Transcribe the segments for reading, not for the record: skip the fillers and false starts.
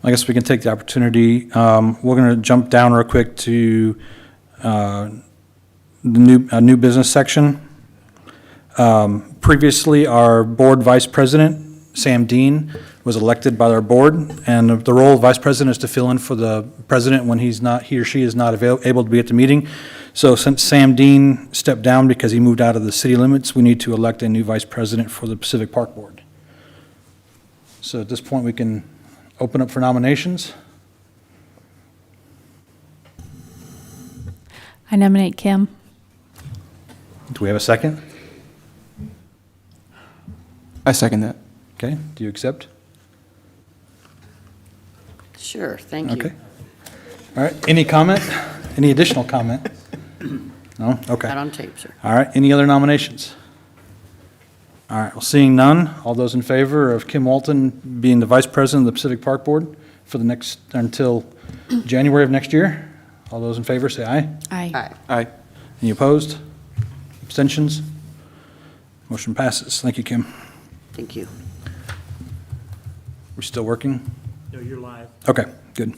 I guess we can take the opportunity. We're going to jump down real quick to the new business section. Previously, our board vice president, Sam Dean, was elected by our board, and the role of vice president is to fill in for the president when he or she is not able to be at the meeting. So since Sam Dean stepped down because he moved out of the city limits, we need to elect a new vice president for the Pacific Park Board. So at this point, we can open up for nominations. I nominate Kim. Do we have a second? I second that. Okay, do you accept? Sure, thank you. Okay. All right, any comment? Any additional comment? No? Okay. Not on tape, sir. All right, any other nominations? All right, well, seeing none, all those in favor of Kim Walton being the Vice President of the Pacific Park Board for the until January of next year? All those in favor, say aye. Aye. Aye. Aye. Any opposed? Abstentions? Motion passes. Thank you, Kim. Thank you. We're still working? No, you're live. Okay, good.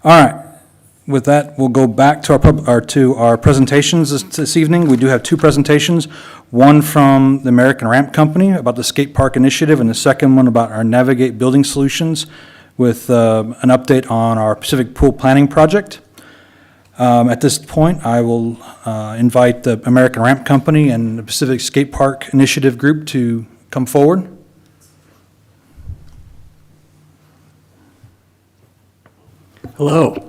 All right. With that, we'll go back to our presentations this evening. We do have two presentations, one from the American Ramp Company about the Skatepark Initiative, and the second one about our Navigate Building Solutions with an update on our Pacific Pool Planning Project. At this point, I will invite the American Ramp Company and the Pacific Skatepark Initiative group to come forward. Hello.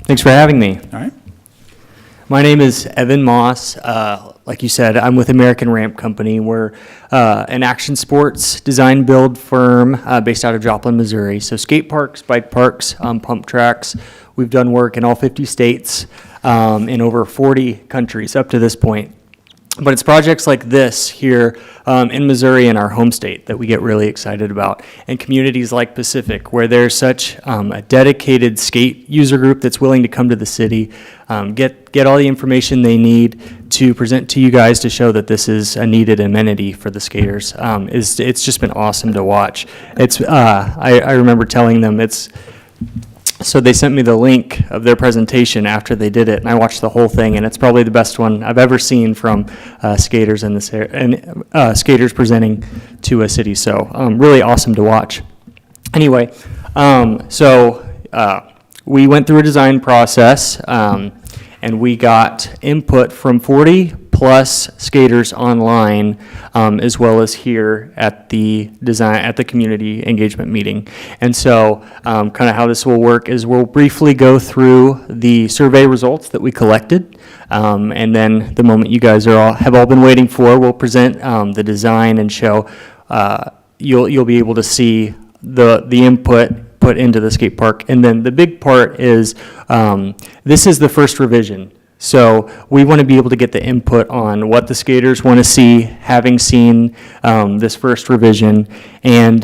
Thanks for having me. All right. My name is Evan Moss. Like you said, I'm with American Ramp Company. We're an action sports design build firm based out of Joplin, Missouri. So skate parks, bike parks, pump tracks. We've done work in all 50 states in over 40 countries up to this point. But it's projects like this here in Missouri, in our home state, that we get really excited about. And communities like Pacific, where there's such a dedicated skate user group that's willing to come to the city, get all the information they need to present to you guys to show that this is a needed amenity for the skaters. It's just been awesome to watch. I remember telling them so they sent me the link of their presentation after they did it, and I watched the whole thing, and it's probably the best one I've ever seen from skaters in this area, and skaters presenting to a city. So really awesome to watch. Anyway, we went through a design process, and we got input from 40 plus skaters online, as well as here at the community engagement meeting. And so kind of how this will work is we'll briefly go through the survey results that we collected, and then the moment you guys have all been waiting for, we'll present the design and show. You'll be able to see the input put into the skate park. And then the big part is this is the first revision. So we want to be able to get the input on what the skaters want to see, having seen this first revision. And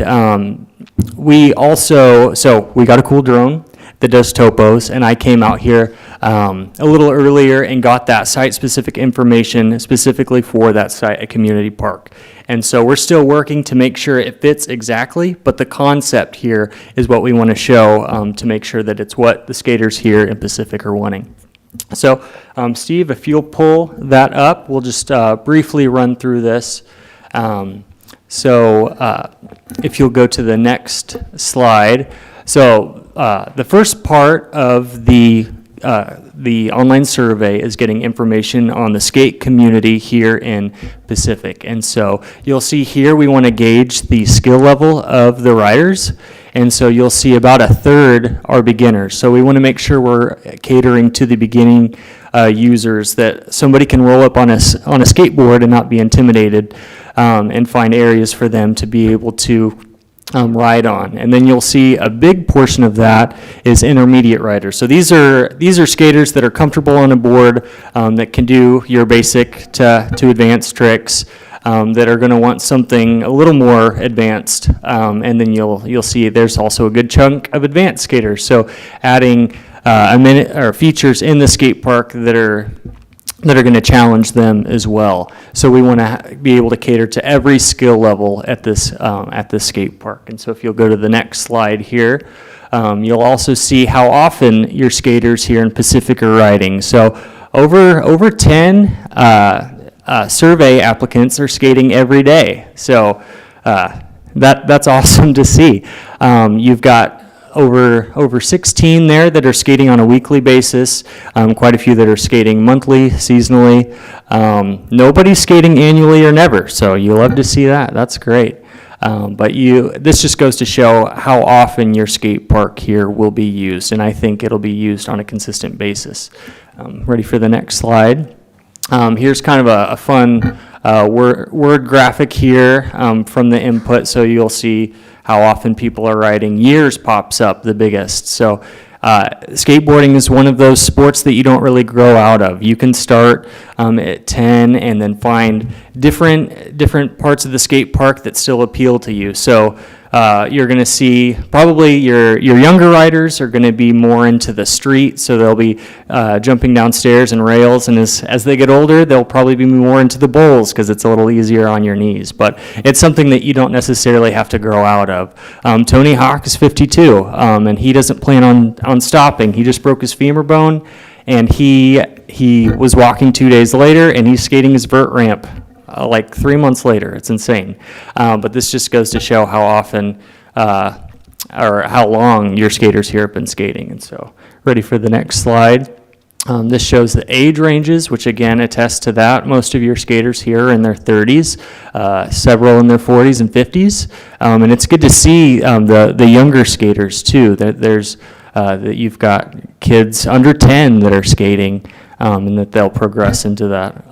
we got a cool drone that does topos, and I came out here a little earlier and got that site-specific information specifically for that site at Community Park. And so we're still working to make sure it fits exactly, but the concept here is what we want to show to make sure that it's what the skaters here in Pacific are wanting. So, Steve, if you'll pull that up, we'll just briefly run through this. If you'll go to the next slide. So, the first part of the online survey is getting information on the skate community here in Pacific. And so you'll see here we want to gauge the skill level of the riders. And so you'll see about a third are beginners. So we want to make sure we're catering to the beginning users, that somebody can roll up on a skateboard and not be intimidated, and find areas for them to be able to ride on. And then you'll see a big portion of that is intermediate riders. So these are skaters that are comfortable on a board, that can do your basic to advanced tricks, that are going to want something a little more advanced, and then you'll see there's also a good chunk of advanced skaters. So adding features in the skate park that are that are going to challenge them as well. So we want to be able to cater to every skill level at this skate park. And so if you'll go to the next slide here, you'll also see how often your skaters here in Pacific are riding. So over 10 survey applicants are skating every day. So that's awesome to see. You've got over 16 there that are skating on a weekly basis, quite a few that are skating monthly, seasonally. Nobody's skating annually or never, so you love to see that. That's great. But this just goes to show how often your skate park here will be used, and I think it'll be used on a consistent basis. Ready for the next slide? Here's kind of a fun word graphic here from the input, so you'll see how often people are riding. Years pops up the biggest. So skateboarding is one of those sports that you don't really grow out of. You can start at 10 and then find different parts of the skate park that still appeal to you. So you're going to see probably your younger riders are going to be more into the street, so they'll be jumping down stairs and rails, and as they get older, they'll probably be more into the bowls because it's a little easier on your knees. But it's something that you don't necessarily have to grow out of. Tony Hawk is 52, and he doesn't plan on stopping. He just broke his femur bone, and he was walking 2 days later, and he's skating his vert ramp like 3 months later. It's insane. But this just goes to show how often or how long your skaters here have been skating. And so, ready for the next slide. This shows the age ranges, which again attests to that. Most of your skaters here are in their 30s, several in their 40s and 50s. And it's good to see the younger skaters too, that you've got kids under 10 that are skating, and that they'll progress into that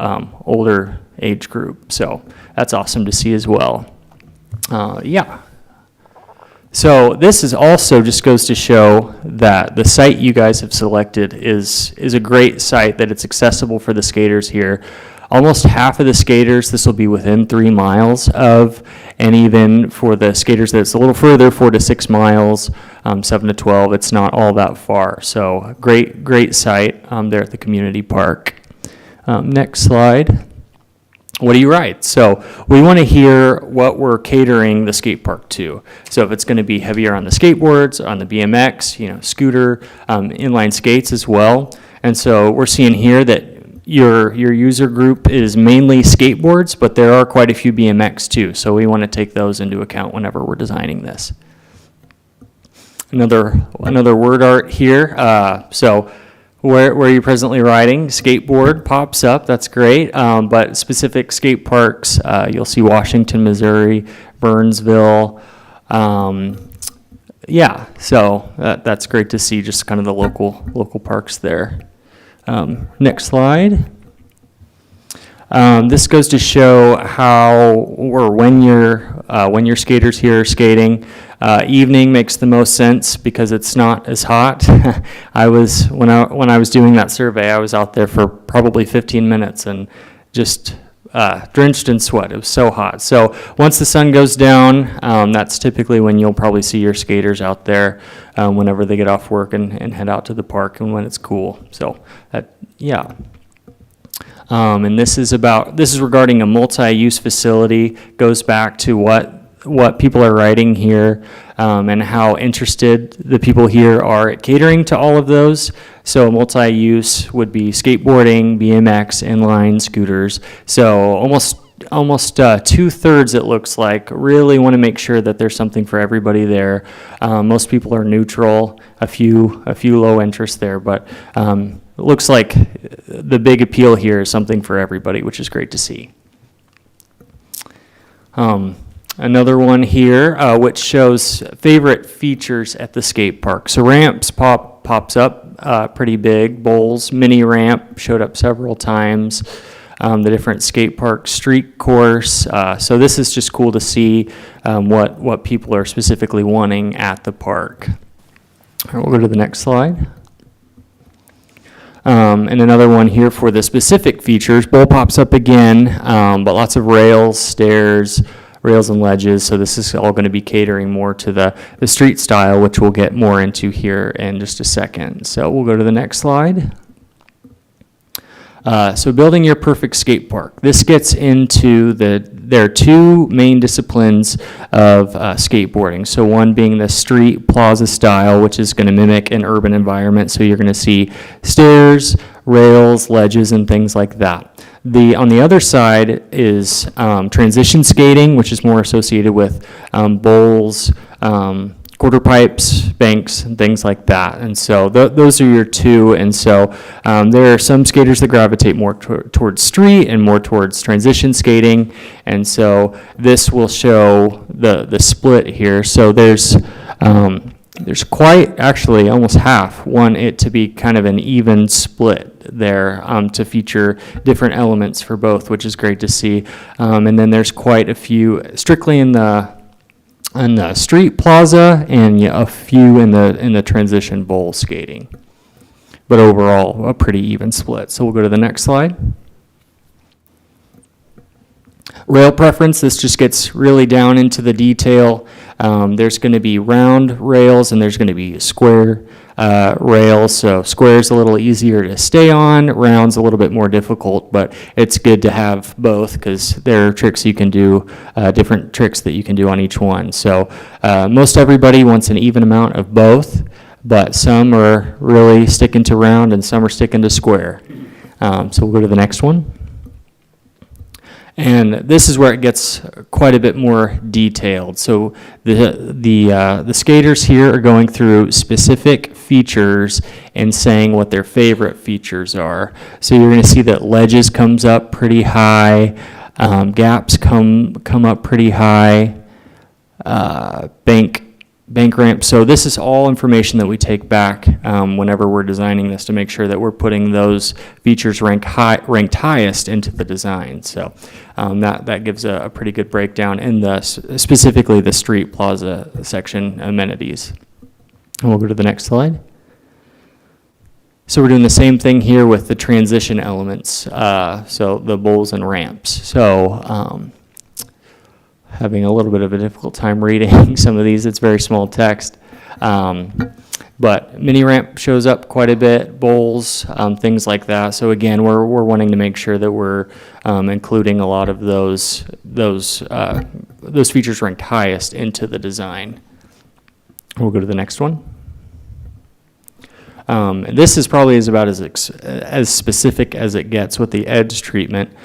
older age group. So that's awesome to see as well. So this is also just goes to show that the site you guys have selected is a great site, that it's accessible for the skaters here. Almost half of the skaters, this will be within 3 miles of, and even for the skaters that's a little further, 4 to 6 miles, 7 to 12, it's not all that far. So great site there at the community park. Next slide. What do you ride? So we want to hear what we're catering the skate park to. So if it's going to be heavier on the skateboards, on the BMX, scooter, inline skates as well. And so we're seeing here that your user group is mainly skateboards, but there are quite a few BMX too. So we want to take those into account whenever we're designing this. Another word art here. So where you're presently riding, skateboard pops up, that's great, but specific skate parks, you'll see Washington, Missouri, Burnsville, so that's great to see, just kind of the local parks there. Next slide. This goes to show how or when your skaters here are skating. Evening makes the most sense because it's not as hot. When I was doing that survey, I was out there for probably 15 minutes and just drenched in sweat. It was so hot. So once the sun goes down, that's typically when you'll probably see your skaters out there whenever they get off work and head out to the park, and when it's cool. So and this is regarding a multi-use facility. Goes back to what people are writing here, and how interested the people here are at catering to all of those. So multi-use would be skateboarding, BMX, inline, scooters. So almost 2/3, it looks like, really want to make sure that there's something for everybody there. Most people are neutral, a few low interest there, but it looks like the big appeal here is something for everybody, which is great to see. Another one here, which shows favorite features at the skate park. So ramps pops up pretty big. Bowls, mini ramp showed up several times. The different skate park street course. So this is just cool to see what people are specifically wanting at the park. All right, we'll go to the next slide. And another one here for the specific features. Bowl pops up again, but lots of rails, stairs, rails and ledges. So this is all going to be catering more to the street style, which we'll get more into here in just a second. So we'll go to the next slide. So building your perfect skate park. This gets into there are two main disciplines of skateboarding. So one being the street plaza style, which is going to mimic an urban environment. So you're going to see stairs, rails, ledges, and things like that. On the other side is transition skating, which is more associated with bowls, quarter pipes, banks, and things like that. And so those are your two. And so there are some skaters that gravitate more towards street and more towards transition skating. And so this will show the split here. So there's quite, actually almost half, want it to be kind of an even split there to feature different elements for both, which is great to see. And then there's quite a few strictly in the street plaza and a few in the transition bowl skating. But overall, a pretty even split. So we'll go to the next slide. Rail preference, this just gets really down into the detail. There's going to be round rails and there's going to be square rails. So square's a little easier to stay on, round's a little bit more difficult, but it's good to have both because there are tricks you can do, different tricks that you can do on each one. So most everybody wants an even amount of both, but some are really sticking to round and some are sticking to square. So we'll go to the next one. And this is where it gets quite a bit more detailed. So the skaters here are going through specific features and saying what their favorite features are. So you're going to see that ledges comes up pretty high, gaps come up pretty high, bank ramp. So this is all information that we take back whenever we're designing this to make sure that we're putting those features ranked highest into the design. So that gives a pretty good breakdown in specifically the street plaza section amenities. And we'll go to the next slide. So we're doing the same thing here with the transition elements, so the bowls and ramps. So having a little bit of a difficult time reading some of these. It's very small text. But mini ramp shows up quite a bit, bowls, things like that. So again, we're wanting to make sure that we're including a lot of those features ranked highest into the design. We'll go to the next one. This is probably about as specific as it gets with the edge treatment.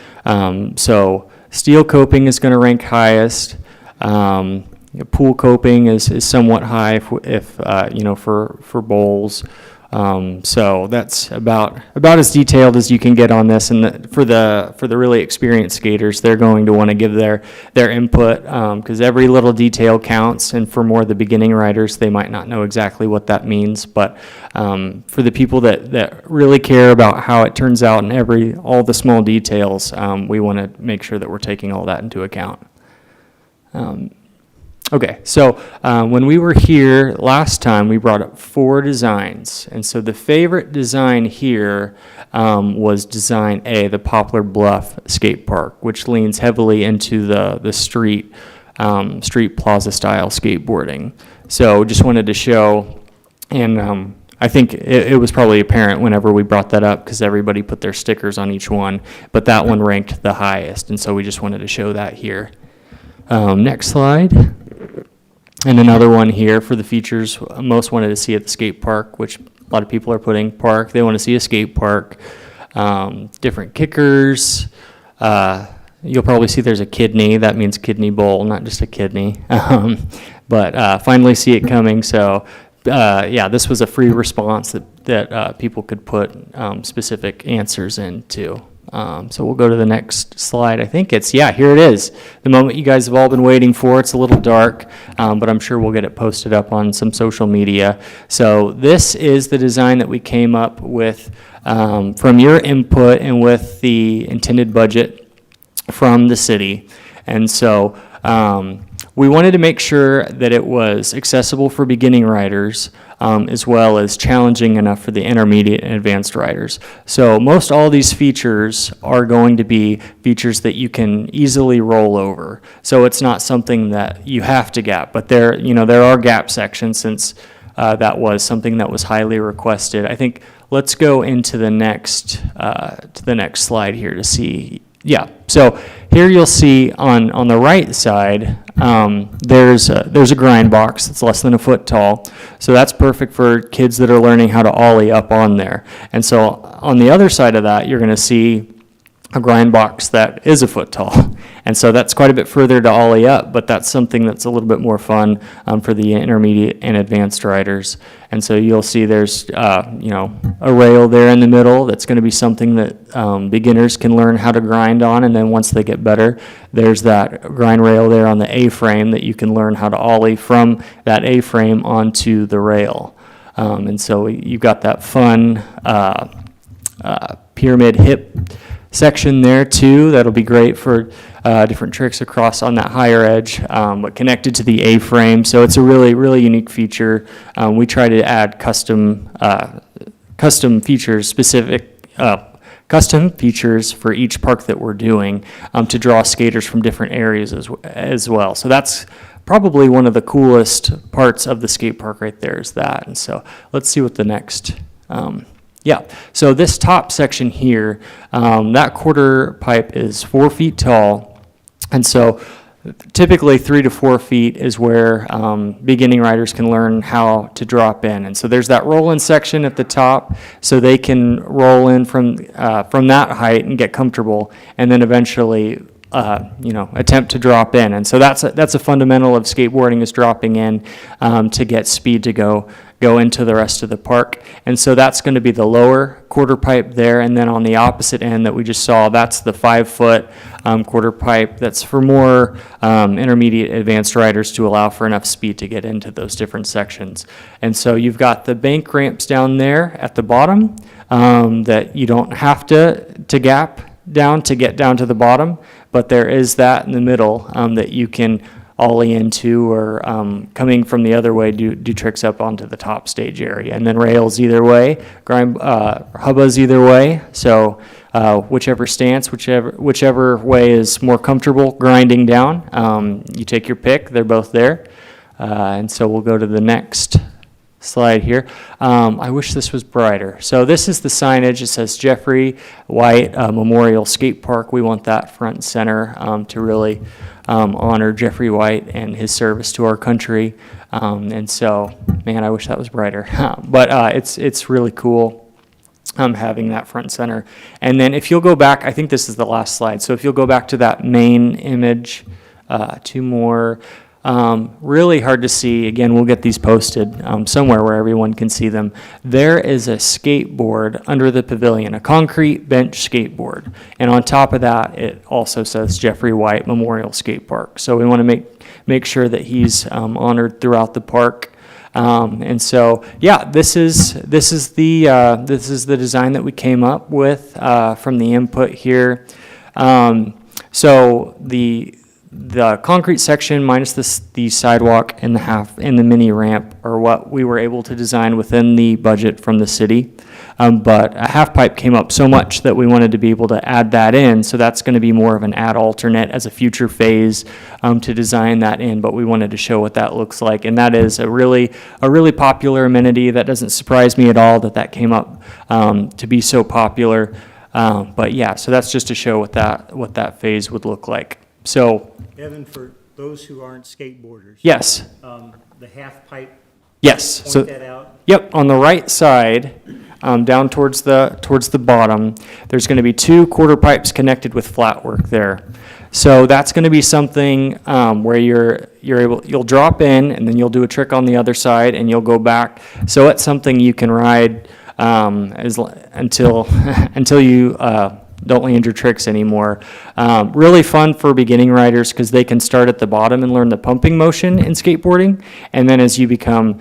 So steel coping is going to rank highest. Pool coping is somewhat high for bowls. So that's about as detailed as you can get on this. And for the really experienced skaters, they're going to want to give their input because every little detail counts. And for more of the beginning riders, they might not know exactly what that means. But for the people that really care about how it turns out and all the small details, we want to make sure that we're taking all that into account. Okay, so when we were here last time, we brought up 4 designs. And so the favorite design here was design A, the Poplar Bluff Skate Park, which leans heavily into the street plaza style skateboarding. So just wanted to show, and I think it was probably apparent whenever we brought that up because everybody put their stickers on each one, but that one ranked the highest. And so we just wanted to show that here. Next slide. And another one here for the features most wanted to see at the skate park, which a lot of people are putting park. They want to see a skate park, different kickers. You'll probably see there's a kidney. That means kidney bowl, not just a kidney. But finally see it coming. So this was a free response that people could put specific answers into. So we'll go to the next slide. I think here it is. The moment you guys have all been waiting for. It's a little dark, but I'm sure we'll get it posted up on some social media. So this is the design that we came up with from your input and with the intended budget from the city. And so we wanted to make sure that it was accessible for beginning riders, as well as challenging enough for the intermediate and advanced riders. So most all these features are going to be features that you can easily roll over. So it's not something that you have to gap, but there are gap sections since that was something that was highly requested. I think let's go into the next slide here to see. Yeah, so here you'll see on the right side, there's a grind box that's less than a foot tall. So that's perfect for kids that are learning how to ollie up on there. And so on the other side of that, you're going to see a grind box that is a foot tall. And so that's quite a bit further to ollie up, but that's something that's a little bit more fun for the intermediate and advanced riders. And so you'll see there's, a rail there in the middle. That's going to be something that beginners can learn how to grind on. And then once they get better, there's that grind rail there on the A-frame that you can learn how to ollie from that A-frame onto the rail. And so you've got that fun pyramid hip section there too. That'll be great for different tricks across on that higher edge, but connected to the A-frame. So it's a really, really unique feature. We try to add custom features, custom features for each park that we're doing to draw skaters from different areas as well. So that's probably one of the coolest parts of the skate park right there is that. And so let's see what the next. Yeah, so this top section here, that quarter pipe is 4 feet tall, and so typically 3 to 4 feet is where beginning riders can learn how to drop in. And so there's that roll-in section at the top, so they can roll in from that height and get comfortable, and then eventually attempt to drop in. And so that's a fundamental of skateboarding, is dropping in to get speed to go into the rest of the park. And so that's going to be the lower quarter pipe there. And then on the opposite end that we just saw, that's the 5-foot quarter pipe. That's for more intermediate advanced riders to allow for enough speed to get into those different sections. And so you've got the bank ramps down there at the bottom that you don't have to gap down to get down to the bottom, but there is that in the middle that you can ollie into, or coming from the other way, do tricks up onto the top stage area. And then rails either way, hubbas either way. So whichever stance, whichever way is more comfortable grinding down, you take your pick. They're both there. And so we'll go to the next slide here. I wish this was brighter. So this is the signage. It says Jeffrey White Memorial Skate Park. We want that front and center to really honor Jeffrey White and his service to our country. And so, man, I wish that was brighter. But it's really cool having that front and center. And then if you'll go back, I think this is the last slide. So if you'll go back to that main image, 2 more. Really hard to see. Again, we'll get these posted somewhere where everyone can see them. There is a skateboard under the pavilion, a concrete bench skateboard. And on top of that, it also says Jeffrey White Memorial Skate Park. So we want to make sure that he's honored throughout the park. And so, yeah, this is the design that we came up with from the input here. So the concrete section minus the sidewalk and the mini ramp are what we were able to design within the budget from the city. But a half pipe came up so much that we wanted to be able to add that in. So that's going to be more of an add alternate as a future phase to design that in. But we wanted to show what that looks like. And that is a really popular amenity. That doesn't surprise me at all that came up to be so popular. But yeah, so that's just to show what that phase would look like. So, Evan, for those who aren't skateboarders. Yes. The half pipe, Yes. point So, that out. yep, on the right side, down towards the bottom, there's going to be 2 quarter pipes connected with flat work there. So that's going to be something where you'll drop in, and then you'll do a trick on the other side, and you'll go back. So it's something you can ride until you don't land your tricks anymore. Really fun for beginning riders because they can start at the bottom and learn the pumping motion in skateboarding, and then as you become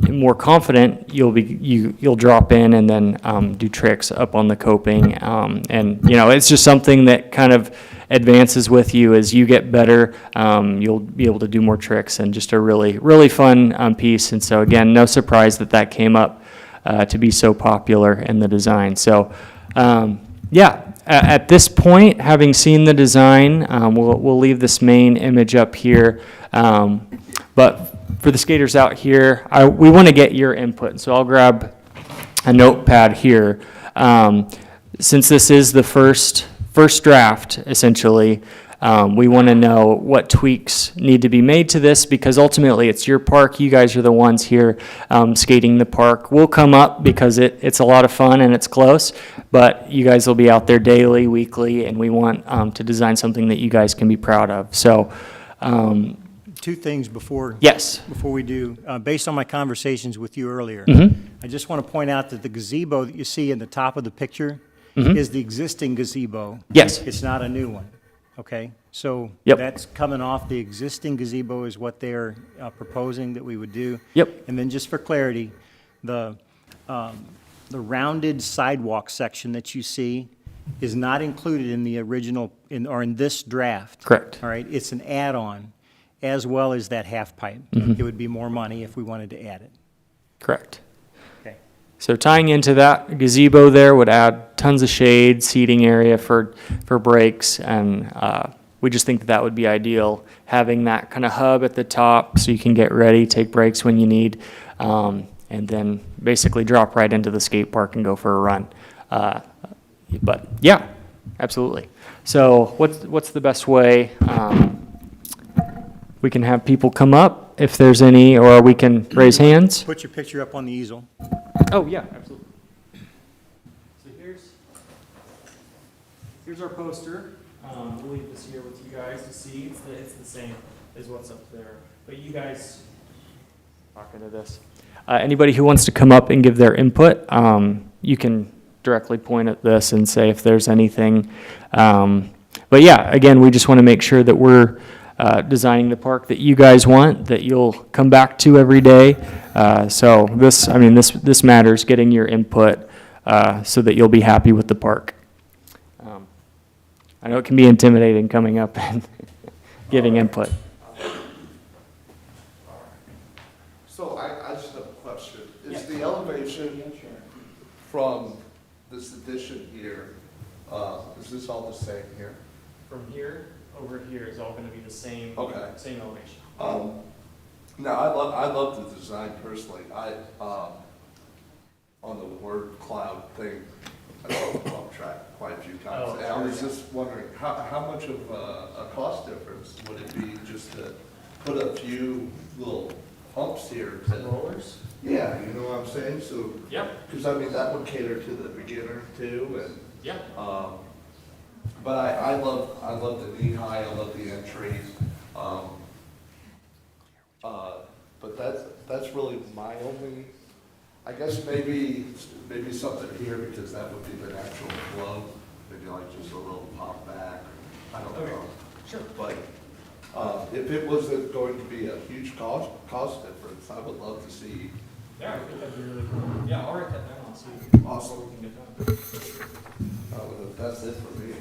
more confident, you'll drop in and then do tricks up on the coping, and it's just something that kind of advances with you as you get better. You'll be able to do more tricks, and just a really fun piece. And so again, no surprise that came up to be so popular in the design. So. Yeah, at this point, having seen the design, we'll leave this main image up here. But for the skaters out here, we want to get your input. So I'll grab a notepad here. Since this is the first draft, essentially, we want to know what tweaks need to be made to this, because ultimately it's your park. You guys are the ones here skating the park. We'll come up because it's a lot of fun and it's close, but you guys will be out there daily, weekly, and we want to design something that you guys can be proud of. So, Two things before. yes. Before we do, based on my conversations with you earlier, I just want to point out that the gazebo that you see in the top of the picture is the existing gazebo. Yes. It's not a new one, okay? So Yep. that's coming off, the existing gazebo is what they're proposing that we would do. Yep. And then just for clarity, the rounded sidewalk section that you see is not included in the original, or in this draft. Correct. All right, it's an add-on, as well as that half pipe. It would be more money if we wanted to add it. Correct. Okay. So tying into that gazebo there would add tons of shade, seating area for breaks, and we just think that would be ideal, having that kind of hub at the top so you can get ready, take breaks when you need, and then basically drop right into the skate park and go for a run. But yeah, absolutely. So what's the best way? We can have people come up if there's any, or we can raise hands. Put your picture up on the easel. Oh, yeah, absolutely. So here's our poster. We'll leave this here with you guys to see. It's the same as what's up there. But you guys, talking to this. Anybody who wants to come up and give their input, you can directly point at this and say if there's anything. But yeah, again, we just want to make sure that we're designing the park that you guys want, that you'll come back to every day. So this matters, getting your input so that you'll be happy with the park. I know it can be intimidating coming up and giving input. So I just have a question. Is the elevation from this addition here, is this all the same here? From here over here is all going to be the same, Okay. same elevation. Now, I love the design personally. On the word cloud thing, I saw the bump track quite a few times. Oh, And I was just wondering, how much of a cost difference would it be just to put a few little humps here? Rollers? Yeah, you know what I'm saying? So, Yep. because I mean, that would cater to the beginner too, and, Yep. but I love the knee high, I love the entry. But that's really my only, I guess maybe something here, because that would be the natural flow, maybe like just a little pop back, I don't Okay. know. Sure. But, if it wasn't going to be a huge cost difference, I would love to see. Yeah, I think that'd be really cool. Yeah, I'll write that down. I'll see Awesome. what we can get done. That's it for me.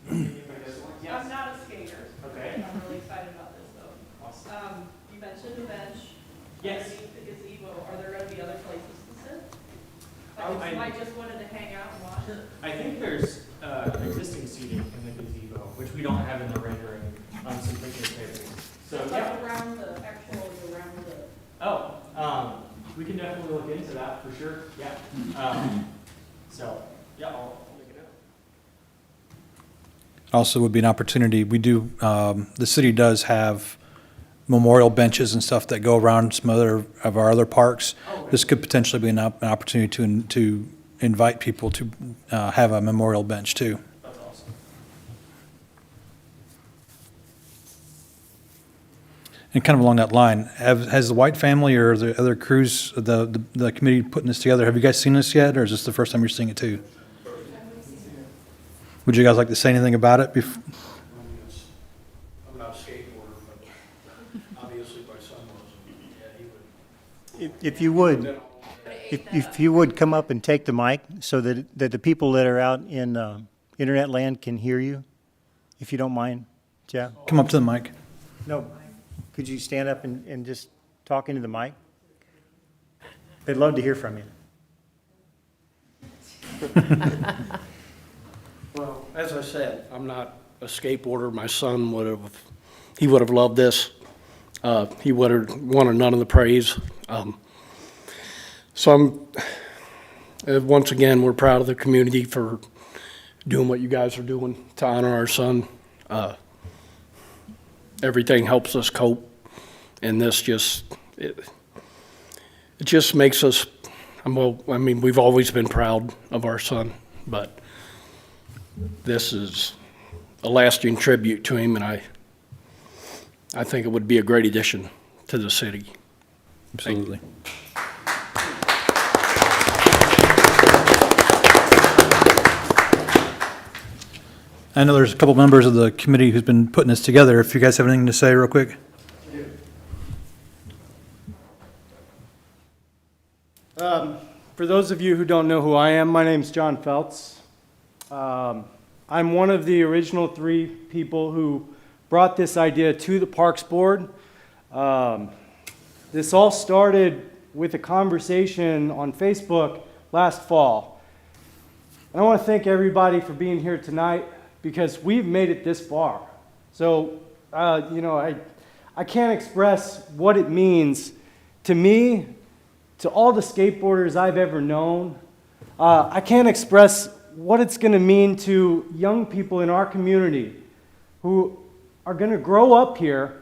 I'm not a skater. Okay. I'm really excited about this, though. Awesome. You mentioned the bench. Yes. Underneath the gazebo, are there gonna be other places to sit? I- Like, if somebody just wanted to hang out and watch? I think there's existing seating in the gazebo, which we don't have in the rendering on some picture tables. So, Like yeah. around the, around the, Oh, we can definitely look into that for sure, yeah. So, yeah, I'll make it out. Also would be an opportunity, we do, the city does have memorial benches and stuff that go around some other of our other parks. Oh, okay. This could potentially be an opportunity to invite people to have a memorial bench too. That's awesome. And kind of along that line, has the White family or the other crews, the committee putting this together, have you guys seen this yet, or is this the first time you're seeing it too? Would you guys like to say anything about it? I'm not a skateboarder, but obviously my son was, yeah, he would. If you would, if you would come up and take the mic so that the people that are out in internet land can hear you, if you don't mind, Jeff. Come up to the mic. No, could you stand up and just talk into the mic? They'd love to hear from you. Well, as I said, I'm not a skateboarder, my son he would have loved this. He would have wanted none of the praise. Once again, we're proud of the community for doing what you guys are doing to honor our son. Everything helps us cope, and this it just makes us, we've always been proud of our son, but this is a lasting tribute to him, and I think it would be a great addition to the city. Absolutely. I know there's a couple members of the committee who's been putting this together. If you guys have anything to say real quick. For those of you who don't know who I am, my name's John Feltz. I'm one of the original 3 people who brought this idea to the Parks Board. This all started with a conversation on Facebook last fall. And I want to thank everybody for being here tonight because we've made it this far. So, I can't express what it means to me, to all the skateboarders I've ever known. I can't express what it's going to mean to young people in our community who are going to grow up here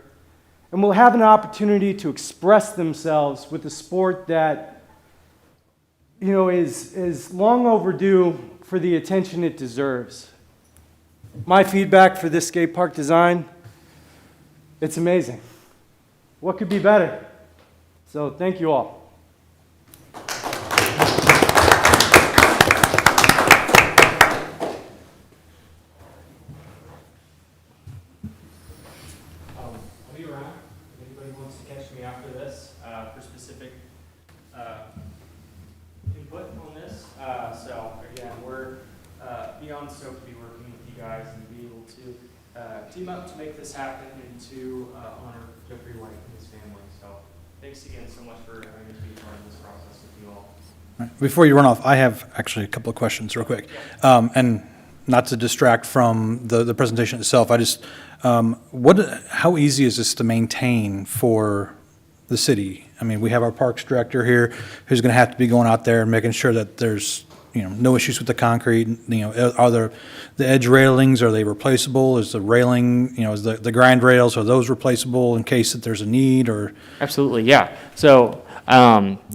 and will have an opportunity to express themselves with a sport that, is long overdue for the attention it deserves. My feedback for this skate park design, it's amazing. What could be better? So thank you all. I'll be around if anybody wants to catch me after this for specific input on this. So again, we're beyond stoked to be working with you guys and be able to team up to make this happen and to honor Jeffrey White and his family. So thanks again so much for having me be part of this process with you all. All right. Before you run off, I have actually a couple of questions real quick. And not to distract from the presentation itself, I just, how easy is this to maintain for the city? I mean, we have our parks director here who's going to have to be going out there and making sure that there's, no issues with the concrete. Are the edge railings, are they replaceable? Is the railing, is the grind rails, are those replaceable in case that there's a need or? Absolutely, yeah. So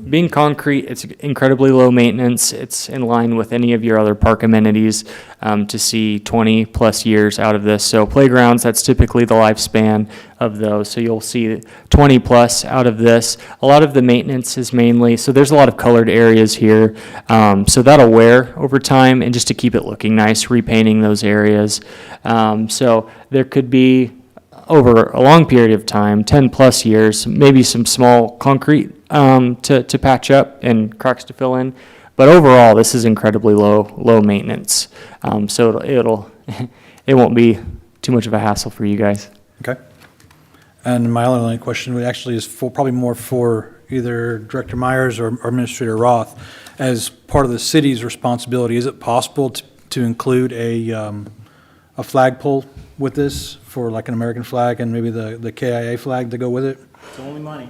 being concrete, it's incredibly low maintenance. It's in line with any of your other park amenities to see 20 plus years out of this. So playgrounds, that's typically the lifespan of those. So you'll see 20 plus out of this. A lot of the maintenance is mainly, so there's a lot of colored areas here. So that'll wear over time, and just to keep it looking nice, repainting those areas. So there could be, over a long period of time, 10 plus years, maybe some small concrete to patch up and cracks to fill in. But overall, this is incredibly low maintenance. So it won't be too much of a hassle for you guys. Okay. And my only question actually is probably more for either Director Myers or Administrator Roth. As part of the city's responsibility, is it possible to include a flagpole with this for like an American flag and maybe the KIA flag to go with it? It's only money.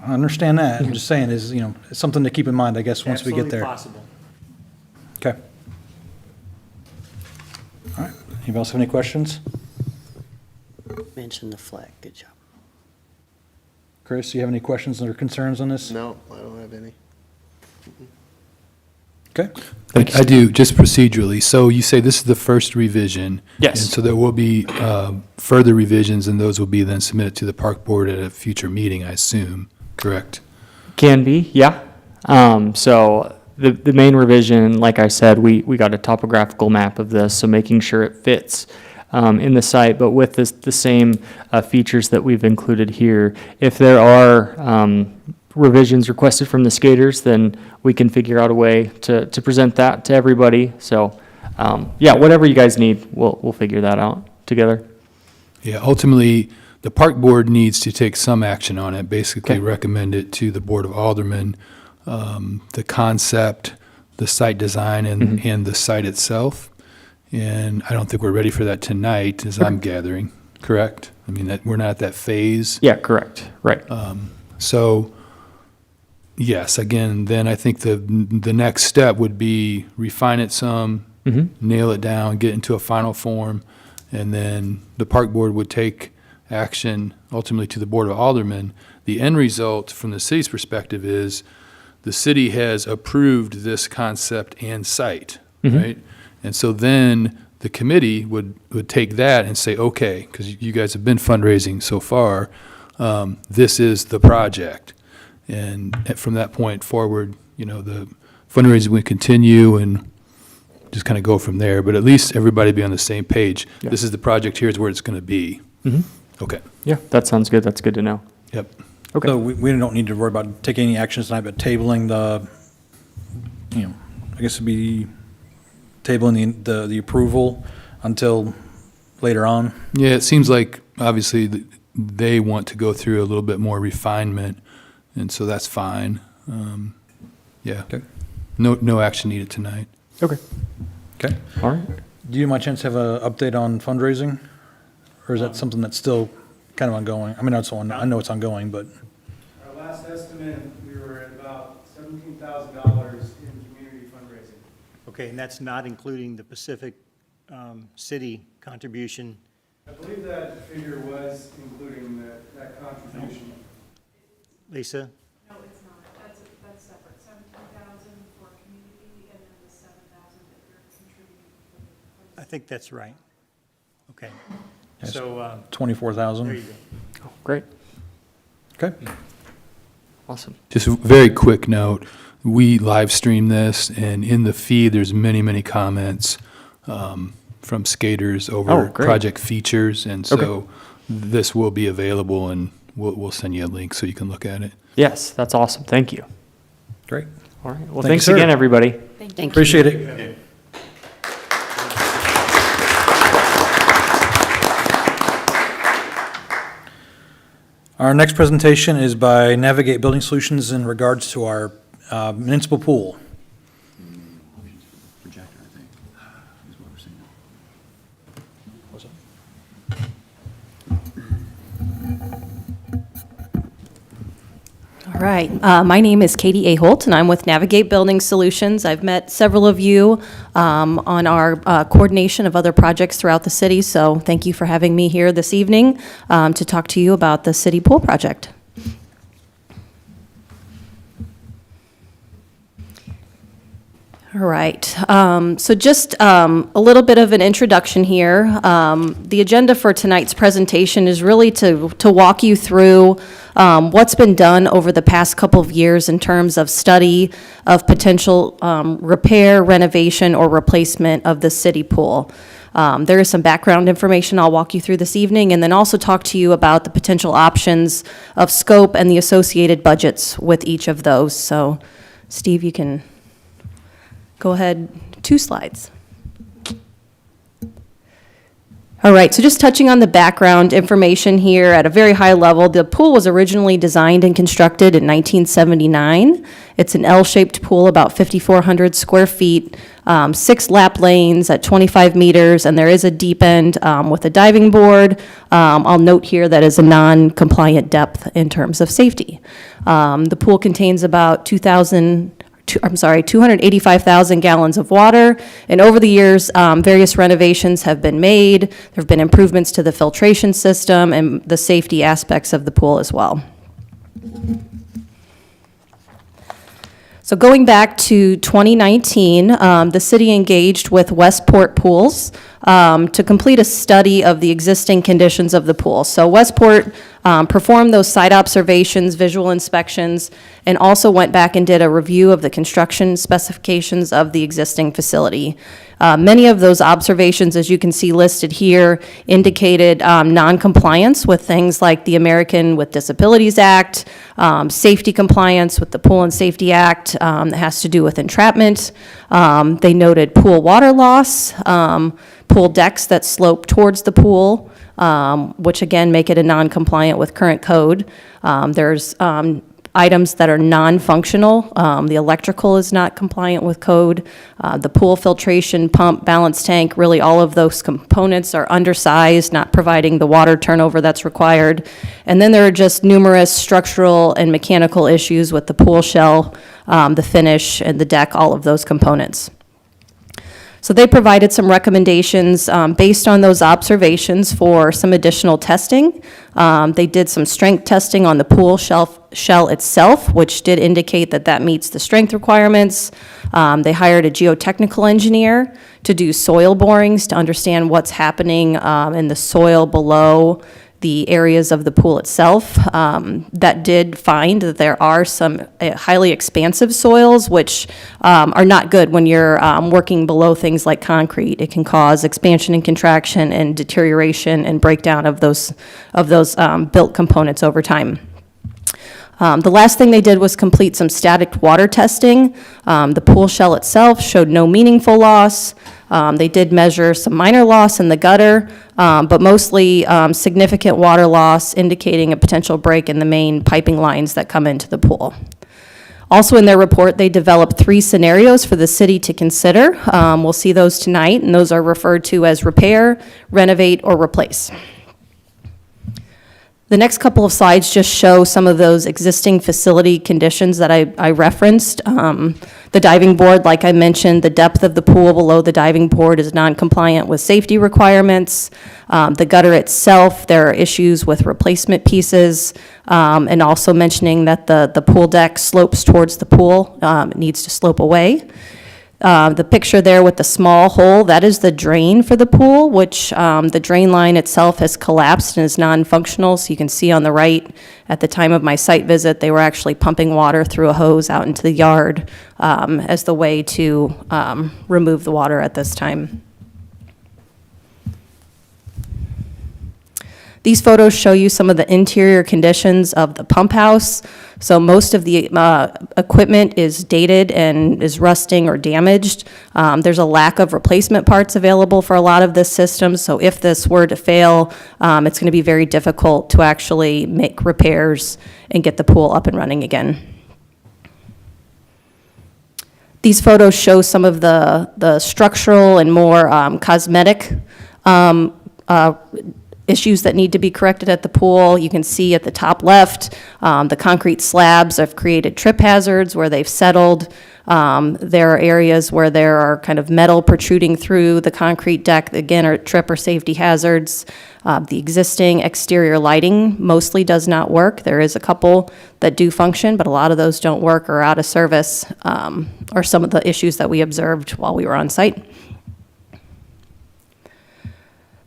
I understand that. I'm just saying it's something to keep in mind, I guess, once we get there. Absolutely possible. Okay. All right. Anybody else have any questions? Mention the flag. Good job. Chris, do you have any questions or concerns on this? No, I don't have any. Okay. I do, just procedurally. So you say this is the first revision. Yes. And so there will be further revisions, and those will be then submitted to the park board at a future meeting, I assume, correct? Can be, yeah. So the main revision, like I said, we got a topographical map of this, so making sure it fits in the site, but with the same features that we've included here. If there are revisions requested from the skaters, then we can figure out a way to present that to everybody. So, yeah, whatever you guys need, we'll figure that out together. Yeah, ultimately, the park board needs to take some action on it, basically Okay. recommend it to the Board of Aldermen, the concept, the site design, and the site itself. And I don't think we're ready for that tonight, as I'm gathering, correct? I mean, that, we're not at that phase. Yeah, correct, right. So, yes, again, then I think the next step would be refine it some, nail it down, get into a final form, and then the park board would take action ultimately to the Board of Aldermen. The end result from the city's perspective is the city has approved this concept and site, right? And so then the committee would take that and say, okay, because you guys have been fundraising so far, this is the project. And from that point forward, you know, the fundraising would continue and just kind of go from there. But at least everybody be on the same page. Yeah. This is the project, here's where it's going to be. Okay, Yeah, that sounds good. That's good to know. yep. Okay. So we don't need to worry about taking any actions tonight, but tabling the, you know, I guess it'd be tabling the approval until later on. Yeah, it seems like obviously they want to go through a little bit more refinement, and so that's fine. Yeah. Okay. No action needed tonight. Okay, Okay. all right. Do you, by chance, have an update on fundraising? Or is that something that's still kind of ongoing? I mean, I know it's ongoing, but, Our last estimate, we were at about $17,000 in community fundraising. Okay, and that's not including the Pacific City contribution. I believe that figure was including that contribution. Lisa? No, it's not. That's separate. 17,000 for community and then the 7,000 that you're contributing for the. I think that's right. Okay. Yes. So, there 24,000. you go. Oh, great, Okay. awesome. Just a very quick note, we live stream this, and in the feed, there's many comments from skaters Oh, over great. project features, and so Okay. this will be available, and we'll send you a link so you can look at it. Yes, that's awesome. Thank you. Great. All right, well, Thank you, thanks sir. again, everybody. Thank you. Appreciate it. Our next presentation is by Navigate Building Solutions in regards to our municipal pool. All right. My name is Katie Aholt, and I'm with Navigate Building Solutions. I've met several of you on our coordination of other projects throughout the city, so thank you for having me here this evening to talk to you about the city pool project. All right. So just a little bit of an introduction here. The agenda for tonight's presentation is really to walk you through what's been done over the past couple of years in terms of study of potential repair, renovation, or replacement of the city pool. There is some background information I'll walk you through this evening, and then also talk to you about the potential options of scope and the associated budgets with each of those. So, Steve, you can go ahead, 2 slides. All right, so just touching on the background information here at a very high level, the pool was originally designed and constructed in 1979. It's an L-shaped pool, about 5,400 square feet, 6 lap lanes at 25 meters, and there is a deep end with a diving board. I'll note here that is a non-compliant depth in terms of safety. The pool contains about 285,000 gallons of water, and over the years, various renovations have been made. There have been improvements to the filtration system and the safety aspects of the pool as well. So going back to 2019, the city engaged with Westport Pools to complete a study of the existing conditions of the pool. So Westport performed those site observations, visual inspections, and also went back and did a review of the construction specifications of the existing facility. Many of those observations, as you can see listed here, indicated non-compliance with things like the American with Disabilities Act, safety compliance with the Pool and Safety Act that has to do with entrapment. They noted pool water loss, pool decks that slope towards the pool, which again make it a non-compliant with current code. There's items that are non-functional. The electrical is not compliant with code. The pool filtration, pump, balance tank, really all of those components are undersized, not providing the water turnover that's required. And then there are just numerous structural and mechanical issues with the pool shell, the finish, and the deck, all of those components. So they provided some recommendations based on those observations for some additional testing. They did some strength testing on the pool shell itself, which did indicate that that meets the strength requirements. They hired a geotechnical engineer to do soil borings to understand what's happening in the soil below the areas of the pool itself. That did find that there are some highly expansive soils, which are not good when you're working below things like concrete. It can cause expansion and contraction and deterioration and breakdown of those built components over time. The last thing they did was complete some static water testing. The pool shell itself showed no meaningful loss. They did measure some minor loss in the gutter, but mostly significant water loss, indicating a potential break in the main piping lines that come into the pool. Also in their report, they developed 3 scenarios for the city to consider. We'll see those tonight, and those are referred to as repair, renovate, or replace. The next couple of slides just show some of those existing facility conditions that I referenced. The diving board, like I mentioned, the depth of the pool below the diving board is non-compliant with safety requirements. The gutter itself, there are issues with replacement pieces, and also mentioning that the pool deck slopes towards the pool. It needs to slope away. The picture there with the small hole, that is the drain for the pool, which the drain line itself has collapsed and is non-functional. So you can see on the right, at the time of my site visit, they were actually pumping water through a hose out into the yard as the way to remove the water at this time. These photos show you some of the interior conditions of the pump house. So most of the equipment is dated and is rusting or damaged. There's a lack of replacement parts available for a lot of this system. So if this were to fail, it's going to be very difficult to actually make repairs and get the pool up and running again. These photos show some of the structural and more cosmetic issues that need to be corrected at the pool. You can see at the top left, the concrete slabs have created trip hazards where they've settled. There are areas where there are kind of metal protruding through the concrete deck, again, are trip or safety hazards. The existing exterior lighting mostly does not work. There is a couple that do function, but a lot of those don't work or are out of service, or some of the issues that we observed while we were on site.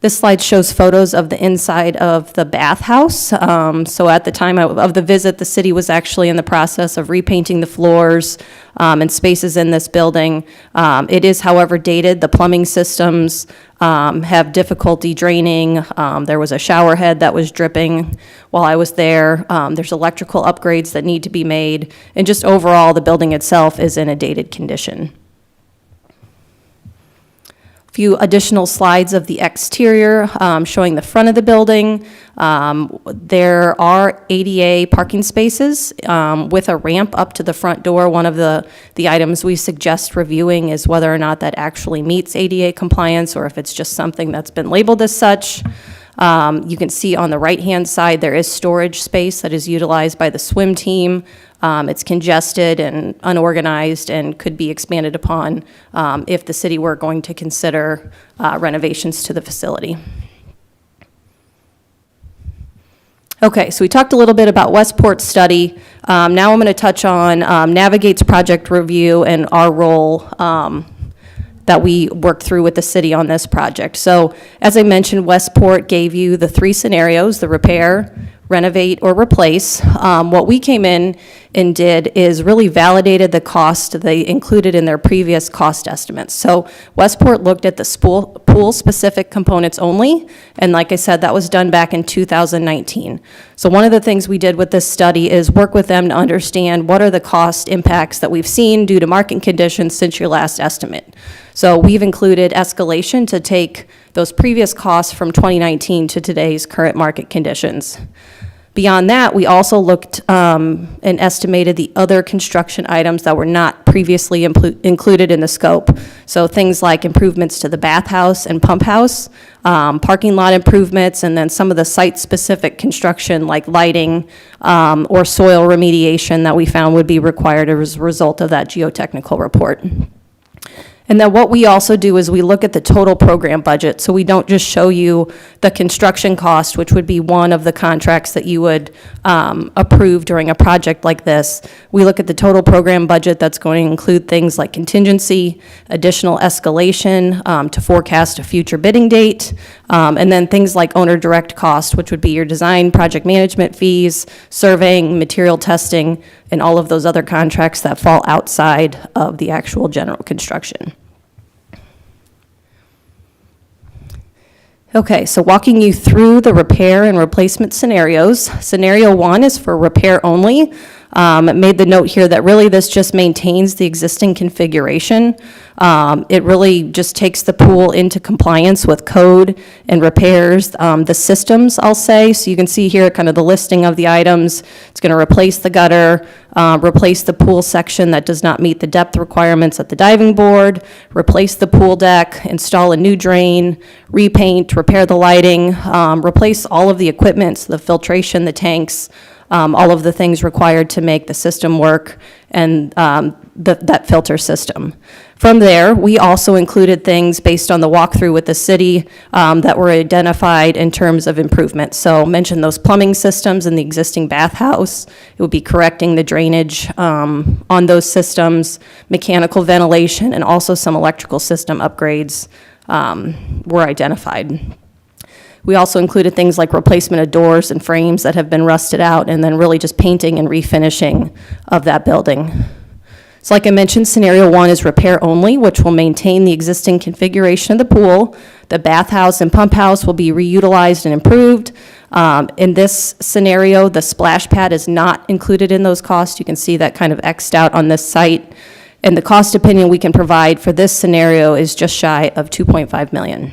This slide shows photos of the inside of the bathhouse. So at the time of the visit, the city was actually in the process of repainting the floors and spaces in this building. It is, however, dated. The plumbing systems have difficulty draining. There was a shower head that was dripping while I was there. There's electrical upgrades that need to be made. And just overall, the building itself is in a dated condition. Few additional slides of the exterior showing the front of the building. There are ADA parking spaces with a ramp up to the front door. One of the items we suggest reviewing is whether or not that actually meets ADA compliance or if it's just something that's been labeled as such. You can see on the right-hand side there is storage space that is utilized by the swim team. It's congested and unorganized and could be expanded upon if the city were going to consider renovations to the facility. Okay, so we talked a little bit about Westport's study. Now I'm going to touch on Navigate's project review and our role that we worked through with the city on this project. So as I mentioned, Westport gave you the 3 scenarios, the repair, renovate, or replace. What we came in and did is really validated the cost they included in their previous cost estimates. So Westport looked at the pool-specific components only, and like I said, that was done back in 2019. So one of the things we did with this study is work with them to understand what are the cost impacts that we've seen due to market conditions since your last estimate. So we've included escalation to take those previous costs from 2019 to today's current market conditions. Beyond that, we also looked and estimated the other construction items that were not previously included in the scope. So things like improvements to the bathhouse and pump house, parking lot improvements, and then some of the site-specific construction like lighting or soil remediation that we found would be required as a result of that geotechnical report. And then what we also do is we look at the total program budget, so we don't just show you the construction cost, which would be one of the contracts that you would approve during a project like this. We look at the total program budget that's going to include things like contingency, additional escalation to forecast a future bidding date, and then things like owner direct cost, which would be your design, project management fees, surveying, material testing, and all of those other contracts that fall outside of the actual general construction. Okay, so walking you through the repair and replacement scenarios. Scenario 1 is for repair only. Made the note here that really this just maintains the existing configuration. It really just takes the pool into compliance with code and repairs the systems, I'll say. So you can see here kind of the listing of the items. It's going to replace the gutter, replace the pool section that does not meet the depth requirements at the diving board, replace the pool deck, install a new drain, repaint, repair the lighting, replace all of the equipment, so the filtration, the tanks, all of the things required to make the system work, and that filter system. From there, we also included things based on the walkthrough with the city that were identified in terms of improvement. So mention those plumbing systems in the existing bathhouse. It would be correcting the drainage on those systems, mechanical ventilation, and also some electrical system upgrades were identified. We also included things like replacement of doors and frames that have been rusted out, and then really just painting and refinishing of that building. So like I mentioned, scenario 1 is repair only, which will maintain the existing configuration of the pool. The bathhouse and pump house will be reutilized and improved. In this scenario, the splash pad is not included in those costs. You can see that kind of X'd out on this site. And the cost opinion we can provide for this scenario is just shy of $2.5 million.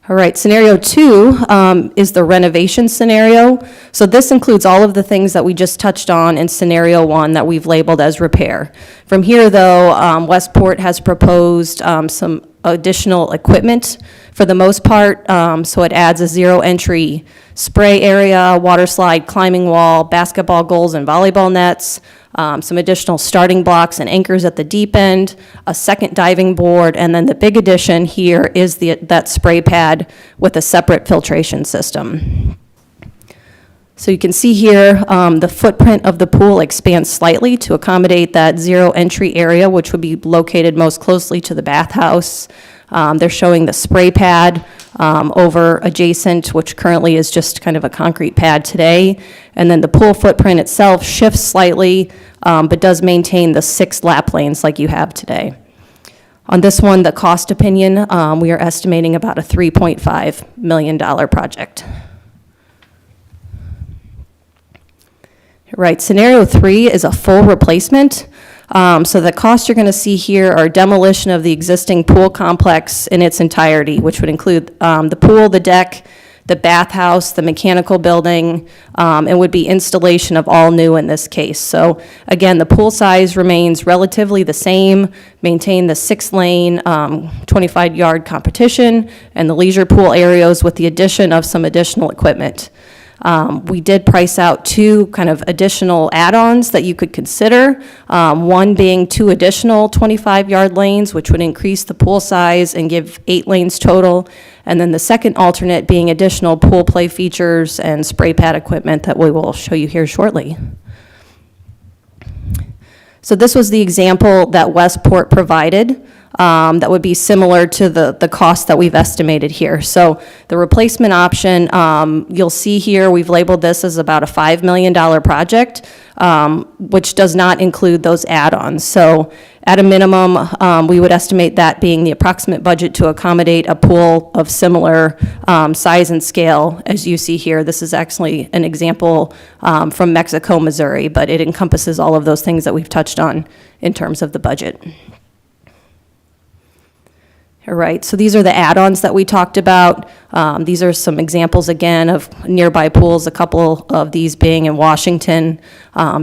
All right, scenario 2 is the renovation scenario. So this includes all of the things that we just touched on in scenario 1 that we've labeled as repair. From here, though, Westport has proposed some additional equipment for the most part. So it adds a zero-entry spray area, water slide, climbing wall, basketball goals, and volleyball nets. Some additional starting blocks and anchors at the deep end, a second diving board, and then the big addition here is that spray pad with a separate filtration system. So you can see here the footprint of the pool expands slightly to accommodate that zero entry area, which would be located most closely to the bathhouse. They're showing the spray pad over adjacent, which currently is just kind of a concrete pad today. And then the pool footprint itself shifts slightly, but does maintain the 6 lap lanes like you have today. On this one, the cost opinion, we are estimating about a $3.5 million project. Right, scenario 3 is a full replacement. So the costs you're going to see here are demolition of the existing pool complex in its entirety, which would include the pool, the deck, the bathhouse, the mechanical building, and would be installation of all new in this case. So again, the pool size remains relatively the same, maintain the 6-lane, 25-yard competition, and the leisure pool areas with the addition of some additional equipment. We did price out 2 kind of additional add-ons that you could consider. One being 2 additional 25-yard lanes, which would increase the pool size and give 8 lanes total. And then the second alternate being additional pool play features and spray pad equipment that we will show you here shortly. So this was the example that Westport provided. That would be similar to the cost that we've estimated here. So the replacement option, you'll see here, we've labeled this as about a $5 million project, which does not include those add-ons. So at a minimum, we would estimate that being the approximate budget to accommodate a pool of similar size and scale as you see here. This is actually an example from Mexico, Missouri, but it encompasses all of those things that we've touched on in terms of the budget. All right, so these are the add-ons that we talked about. These are some examples, again, of nearby pools, a couple of these being in Washington.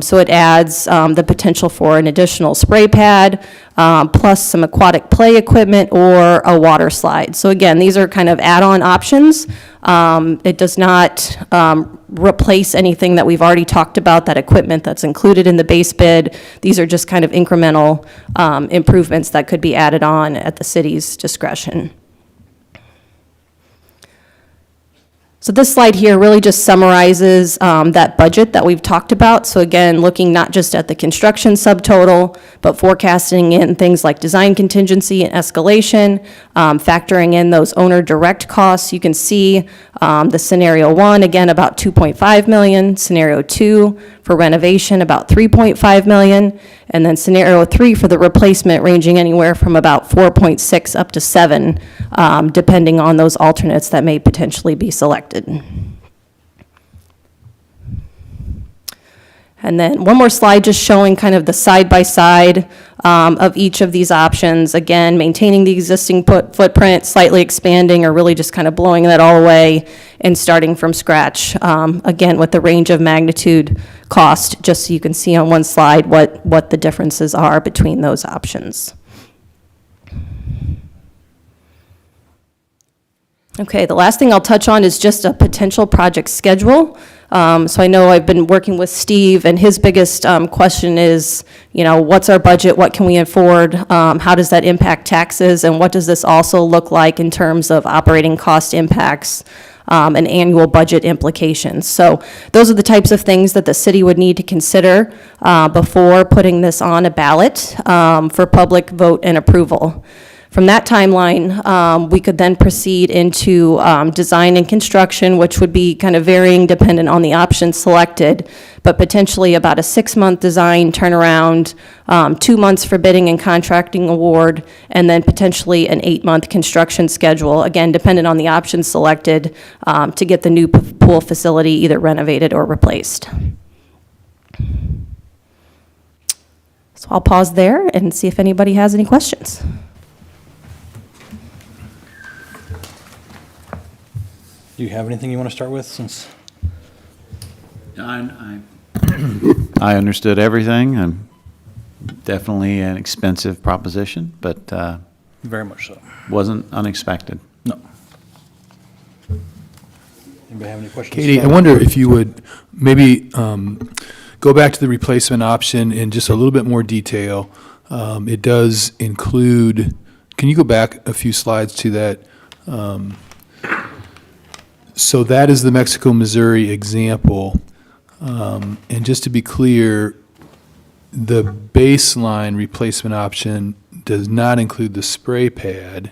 So it adds the potential for an additional spray pad, plus some aquatic play equipment or a water slide. So again, these are kind of add-on options. It does not replace anything that we've already talked about, that equipment that's included in the base bid. These are just kind of incremental improvements that could be added on at the city's discretion. So this slide here really just summarizes that budget that we've talked about. So again, looking not just at the construction subtotal, but forecasting in things like design contingency and escalation, factoring in those owner direct costs. You can see the scenario 1, again, about 2.5 million, scenario 2 for renovation, about 3.5 million, and then scenario 3 for the replacement ranging anywhere from about 4.6 up to 7, depending on those alternates that may potentially be selected. And then one more slide just showing kind of the side-by-side of each of these options. Again, maintaining the existing footprint, slightly expanding, or really just kind of blowing that all away and starting from scratch. Again, with the range of magnitude cost, just so you can see on one slide what the differences are between those options. Okay, the last thing I'll touch on is just a potential project schedule. So I know I've been working with Steve, and his biggest question is, you know, what's our budget? What can we afford? How does that impact taxes? And what does this also look like in terms of operating cost impacts and annual budget implications? So those are the types of things that the city would need to consider before putting this on a ballot for public vote and approval. From that timeline, we could then proceed into design and construction, which would be kind of varying dependent on the option selected, but potentially about a 6-month design turnaround, 2 months for bidding and contracting award, and then potentially an 8-month construction schedule, again, dependent on the option selected to get the new pool facility either renovated or replaced. So I'll pause there and see if anybody has any questions. Do you have anything you want to start with, since? I understood everything. Definitely an expensive proposition, but Very much so. wasn't unexpected. No. Anybody have any questions? Katie, I wonder if you would maybe go back to the replacement option in just a little bit more detail. It does include, can you go back a few slides to that? So that is the Mexico, Missouri example. And just to be clear, the baseline replacement option does not include the spray pad.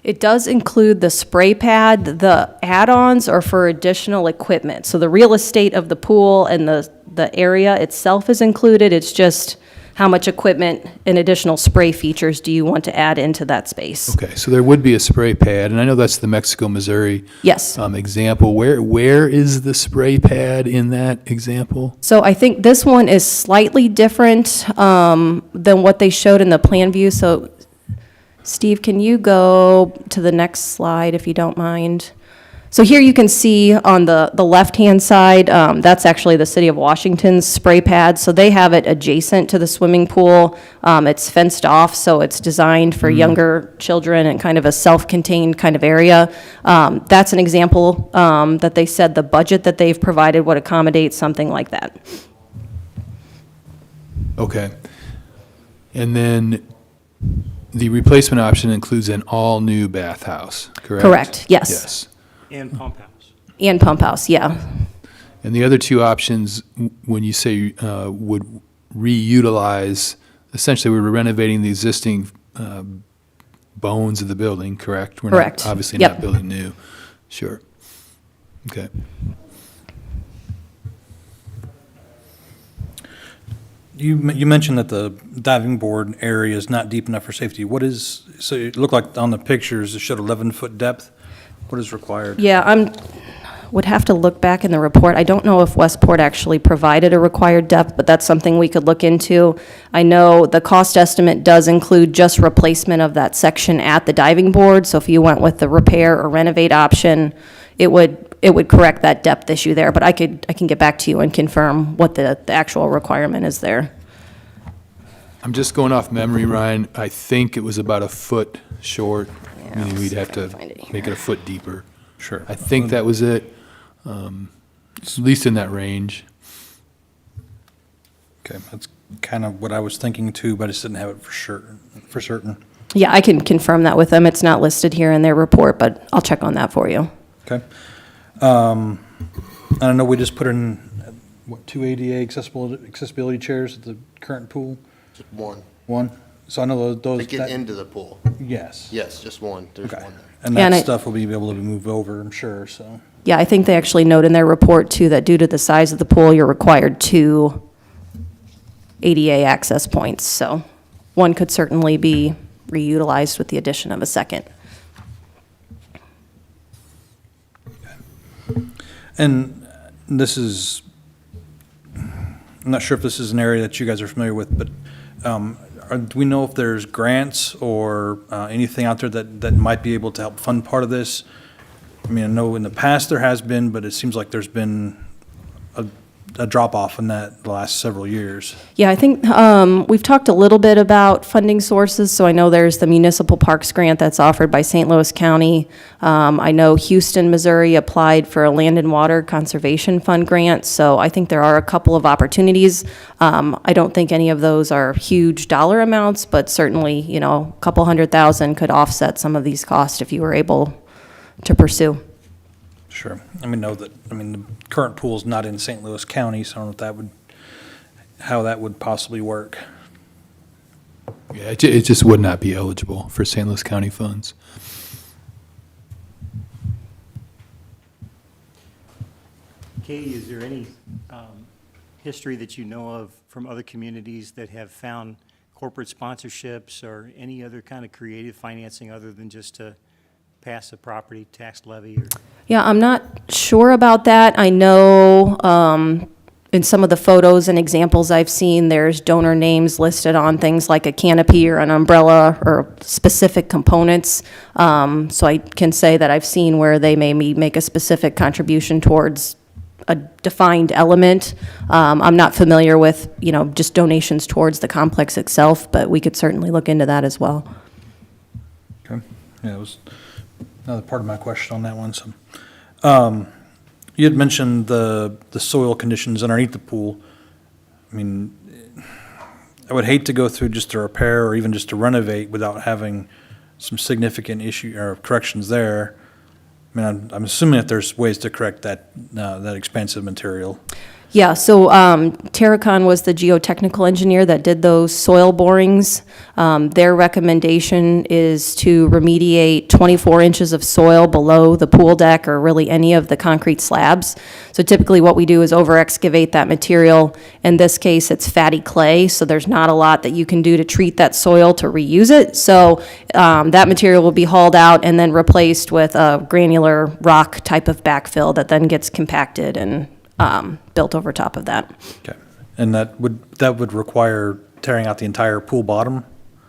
It does include the spray pad. The add-ons are for additional equipment. So the real estate of the pool and the area itself is included. It's just how much equipment and additional spray features do you want to add into that space? Okay, so there would be a spray pad, and I know that's the Mexico, Missouri Yes. Example. Where is the spray pad in that example? So I think this one is slightly different than what they showed in the plan view. So Steve, can you go to the next slide if you don't mind? So here you can see on the left-hand side, that's actually the City of Washington's spray pad. So they have it adjacent to the swimming pool. It's fenced off, so it's designed for younger children and kind of a self-contained kind of area. That's an example that they said the budget that they've provided would accommodate something like that. Okay. And then the replacement option includes an all-new bathhouse, correct? Correct, yes. Yes. And pump house. And pump house, yeah. And the other two options, when you say would reutilize, essentially we're renovating the existing bones of the building, correct? We're not- Correct. Obviously Yep. not building new. Sure. Okay. You mentioned that the diving board area is not deep enough for safety. What is, so it looked like on the pictures, it showed 11-foot depth. What is required? Yeah, Would have to look back in the report. I don't know if Westport actually provided a required depth, but that's something we could look into. I know the cost estimate does include just replacement of that section at the diving board, so if you went with the repair or renovate option, it would correct that depth issue there, but I can get back to you and confirm what the actual requirement is there. I'm just going off memory, Ryan. I think it was about a foot short. Yeah, Meaning let's we'd see have if I can to find it here. make it a foot deeper. Sure. I think that was it. At least in that range. Okay, that's kind of what I was thinking too, but I just didn't have it for certain. Yeah, I can confirm that with them. It's not listed here in their report, but I'll check on that for you. Okay. I don't know, we just put in, what, 2 ADA accessibility chairs at the current pool? Just one. One? So I know those. To get that- into the pool. Yes. Yes, just one. There's Okay. one there. And Yeah, and that I- stuff will be able to be moved over, I'm sure, so. Yeah, I think they actually note in their report too that due to the size of the pool, you're required 2 ADA access points. So one could certainly be reutilized with the addition of a second. And this is, I'm not sure if this is an area that you guys are familiar with, but do we know if there's grants or anything out there that might be able to help fund part of this? I mean, I know in the past there has been, but it seems like there's been a drop-off in that the last several years. Yeah, I think we've talked a little bit about funding sources. So I know there's the Municipal Parks grant that's offered by St. Louis County. I know Houston, Missouri applied for a Land and Water Conservation Fund grant. So I think there are a couple of opportunities. I don't think any of those are huge dollar amounts, but certainly, you know, a couple $100,000 could offset some of these costs if you were able to pursue. Sure. I mean, the current pool's not in St. Louis County, so I don't know how that would possibly work. Yeah, it just would not be eligible for St. Louis County funds. Katie, is there any history that you know of from other communities that have found corporate sponsorships or any other kind of creative financing other than just to pass a property tax levy? Or Yeah, I'm not sure about that. I know in some of the photos and examples I've seen, there's donor names listed on things like a canopy or an umbrella or specific components. So I can say that I've seen where they may make a specific contribution towards a defined element. I'm not familiar with, you know, just donations towards the complex itself, but we could certainly look into that as well. Okay. Yeah, it was another part of my question on that one. So, you had mentioned the soil conditions underneath the pool. I mean, I would hate to go through just a repair or even just to renovate without having some significant issue or corrections there. I mean, I'm assuming that there's ways to correct that expensive material. Yeah, so Terracon was the geotechnical engineer that did those soil borings. Their recommendation is to remediate 24 inches of soil below the pool deck or really any of the concrete slabs. So typically what we do is over-excavate that material. In this case, it's fatty clay, so there's not a lot that you can do to treat that soil to reuse it. So that material will be hauled out and then replaced with a granular rock type of backfill that then gets compacted and built over top of that. Okay. And that would require tearing out the entire pool bottom?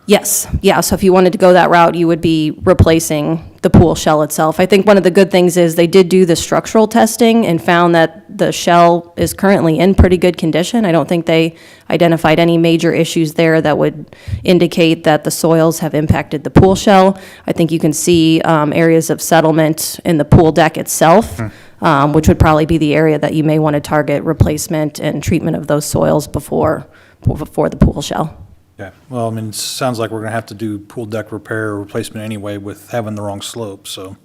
Yes, yeah, so if you wanted to go that route, you would be replacing the pool shell itself. I think one of the good things is they did do the structural testing and found that the shell is currently in pretty good condition. I don't think they identified any major issues there that would indicate that the soils have impacted the pool shell. I think you can see areas of settlement in the pool deck itself, which would probably be the area that you may want to target replacement and treatment of those soils before the pool shell. Yeah, well, I mean, it sounds like we're gonna have to do pool deck repair or replacement anyway with having the wrong slope, so.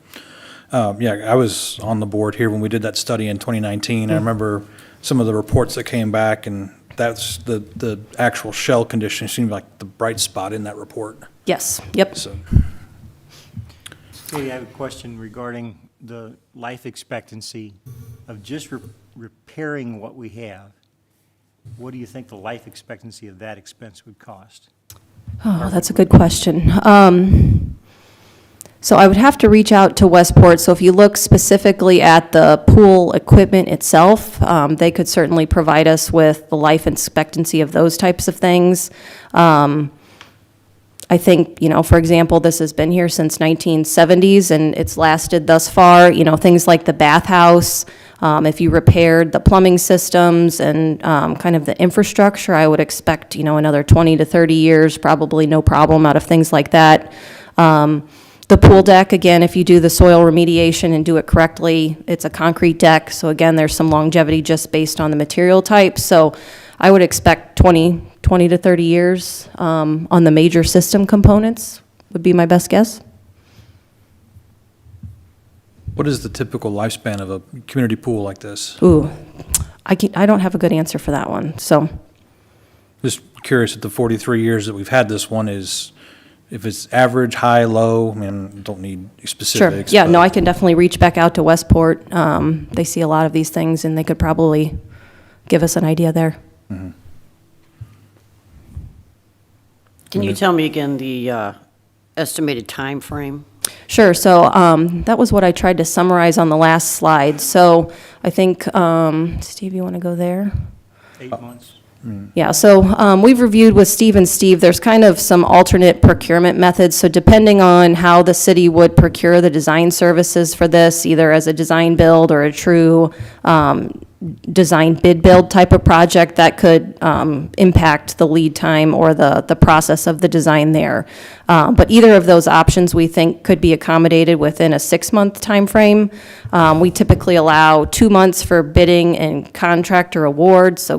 Yeah, I was on the board here when we did that study in 2019. I remember some of the reports that came back, and that's the actual shell condition seemed like the bright spot in that report, Yes, yep. so. Katie, I have a question regarding the life expectancy of just repairing what we have. What do you think the life expectancy of that expense would cost? Oh, that's a good question. So I would have to reach out to Westport. So if you look specifically at the pool equipment itself, they could certainly provide us with the life expectancy of those types of things. I think, for example, this has been here since 1970s and it's lasted thus far. Things like the bathhouse, if you repaired the plumbing systems and kind of the infrastructure, I would expect, another 20 to 30 years, probably no problem out of things like that. The pool deck, again, if you do the soil remediation and do it correctly, it's a concrete deck. So again, there's some longevity just based on the material type. So I would expect 20 to 30 years on the major system components would be my best guess. What is the typical lifespan of a community pool like this? Ooh, I don't have a good answer for that one. So Just curious, at the 43 years that we've had this one, if it's average, high, low. I mean, don't need sure. specifics. Yeah, but- no, I can definitely reach back out to Westport. They see a lot of these things and they could probably give us an idea there. Can you tell me again the estimated time frame? Sure. So that was what I tried to summarize on the last slide. So I think, Steve, you want to go there? 8 months. Yeah, so we've reviewed with Steve and Steve, there's kind of some alternate procurement methods. So depending on how the city would procure the design services for this, either as a design build or a true design bid build type of project, that could impact the lead time or the process of the design there. But either of those options we think could be accommodated within a 6-month time frame. We typically allow 2 months for bidding and contractor award, so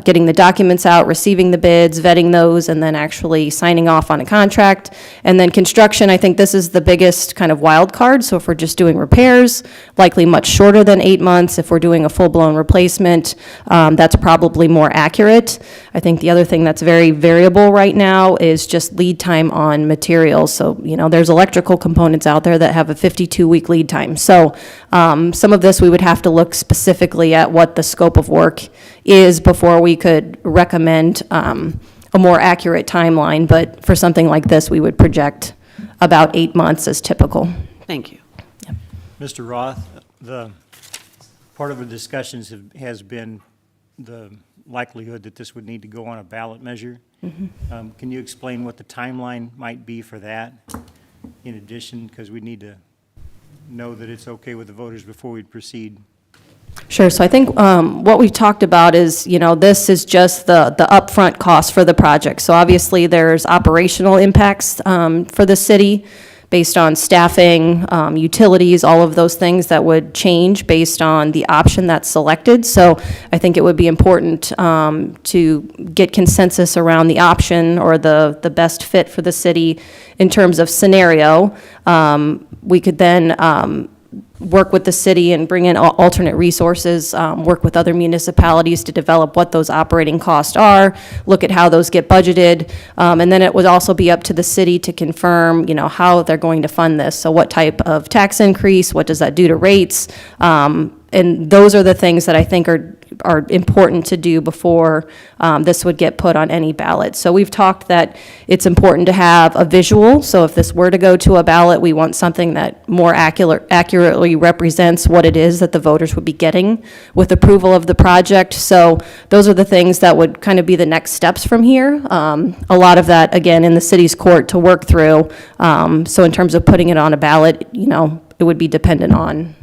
getting the documents out, receiving the bids, vetting those, and then actually signing off on a contract. And then construction, I think this is the biggest kind of wild card. So if we're just doing repairs, likely much shorter than 8 months. If we're doing a full-blown replacement, that's probably more accurate. I think the other thing that's very variable right now is just lead time on materials. So, there's electrical components out there that have a 52-week lead time. So some of this we would have to look specifically at what the scope of work is before we could recommend a more accurate timeline. But for something like this, we would project about 8 months as typical. Thank you. Mr. Roth, the part of the discussions has been the likelihood that this would need to go on a ballot measure. Can you explain what the timeline might be for that in addition? Because we need to know that it's okay with the voters before we proceed. Sure. So I think what we've talked about is, this is just the upfront cost for the project. So obviously there's operational impacts for the city based on staffing, utilities, all of those things that would change based on the option that's selected. So I think it would be important to get consensus around the option or the best fit for the city in terms of scenario. We could then work with the city and bring in alternate resources, work with other municipalities to develop what those operating costs are, look at how those get budgeted, and then it would also be up to the city to confirm, how they're going to fund this. So what type of tax increase, what does that do to rates? And those are the things that I think are important to do before this would get put on any ballot. So we've talked that it's important to have a visual. So if this were to go to a ballot, we want something that more accurately represents what it is that the voters would be getting with approval of the project. So those are the things that would kind of be the next steps from here. A lot of that, again, in the city's court to work through. So in terms of putting it on a ballot, it would be dependent on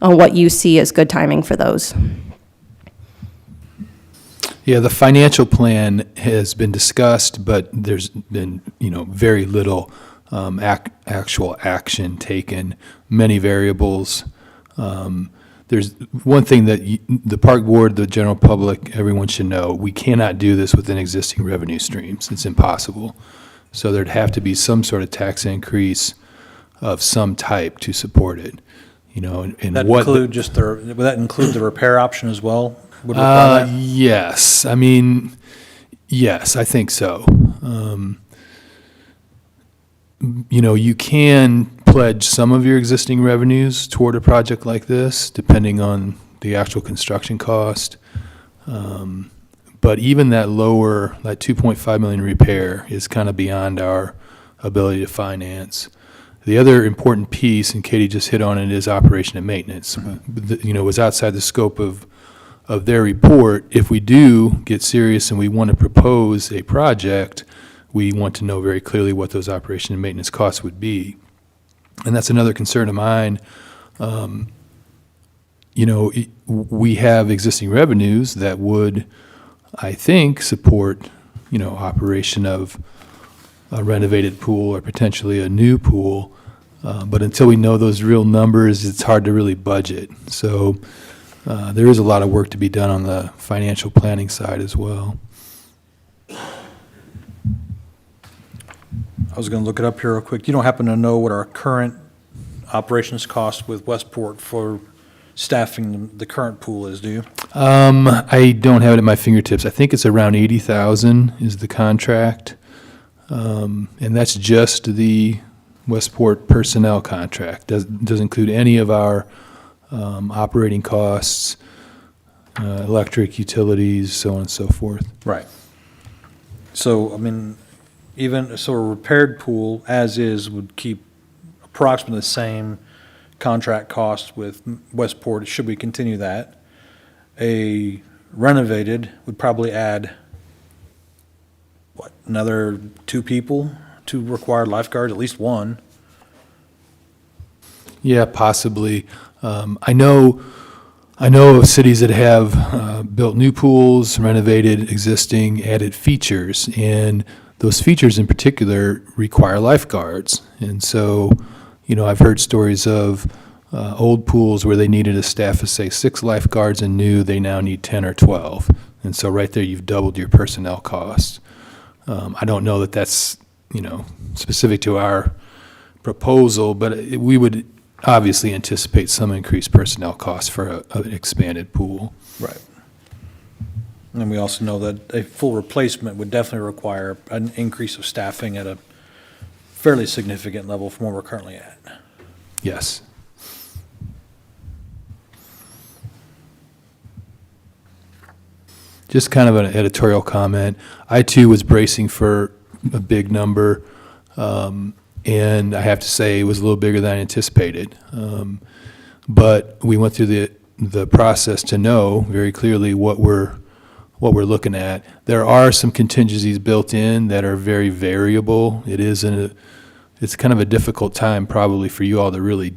what you see as good timing for those. Yeah, the financial plan has been discussed, but there's been, very little actual action taken, many variables. There's one thing that the park board, the general public, everyone should know, we cannot do this within existing revenue streams. It's impossible. So there'd have to be some sort of tax increase of some type to support it. And That what include would that include the repair option as well? Would require that? Yes. Yes, I think so. You can pledge some of your existing revenues toward a project like this, depending on the actual construction cost. But even that 2.5 million repair is kind of beyond our ability to finance. The other important piece, and Katie just hit on it, is operation and maintenance. Was outside the scope of their report. If we do get serious and we want to propose a project, we want to know very clearly what those operation and maintenance costs would be. And that's another concern of mine. We have existing revenues that would, I think, support, operation of a renovated pool or potentially a new pool. But until we know those real numbers, it's hard to really budget. So there is a lot of work to be done on the financial planning side as well. I was going to look it up here real quick. You don't happen to know what our current operations cost with Westport for staffing the current pool is, do you? I don't have it at my fingertips. I think it's around 80,000 is the contract. And that's just the Westport personnel contract. Doesn't include any of our operating costs, electric, utilities, so on and so forth. Right. So, a repaired pool as is would keep approximately the same contract cost with Westport, should we continue that. A renovated would probably add, another 2 people, 2 required lifeguards, at least 1. Yeah, possibly. I know of cities that have built new pools, renovated existing, added features, and those features in particular require lifeguards. And so, I've heard stories of old pools where they needed a staff of, say, 6 lifeguards, and new they now need 10 or 12. And so right there, you've doubled your personnel costs. I don't know that that's, specific to our proposal, but we would obviously anticipate some increased personnel costs for an expanded pool. Right. And we also know that a full replacement would definitely require an increase of staffing at a fairly significant level from where we're currently at. Yes. Just kind of an editorial comment. I too was bracing for a big number, and I have to say it was a little bigger than I anticipated. But we went through the process to know very clearly what we're looking at. There are some contingencies built in that are very variable. It's kind of a difficult time probably for you all to really,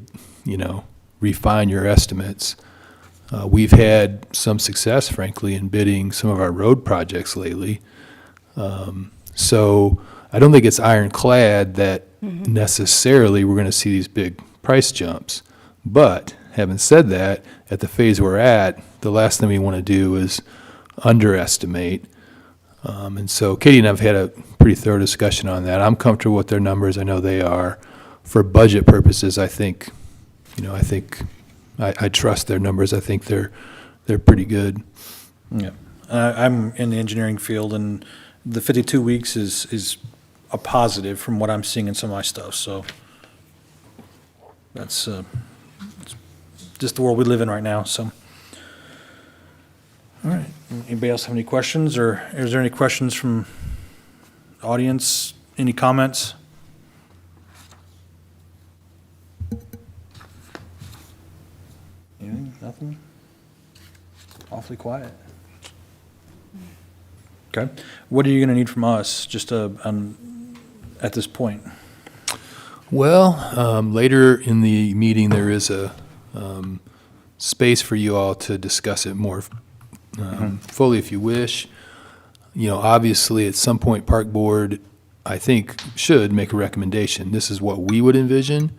refine your estimates. We've had some success, frankly, in bidding some of our road projects lately. So I don't think it's ironclad that necessarily we're going to see these big price jumps. But having said that, at the phase we're at, the last thing we want to do is underestimate. And so Katie and I have had a pretty thorough discussion on that. I'm comfortable with their numbers. I know they are. For budget purposes, I think I trust their numbers. I think they're pretty good. Yeah. I'm in the engineering field, and the 52 weeks is a positive from what I'm seeing in some of my stuff, so that's it's just the world we live in right now, so. All right. Anybody else have any questions, or is there any questions from the audience? Any comments? Anything? Nothing? Awfully quiet. Okay. What are you going to need from us, just at this point? Well, later in the meeting, there is a space for you all to discuss it more fully if you wish. Obviously, at some point, Park Board, I think, should make a recommendation. This is what we would envision.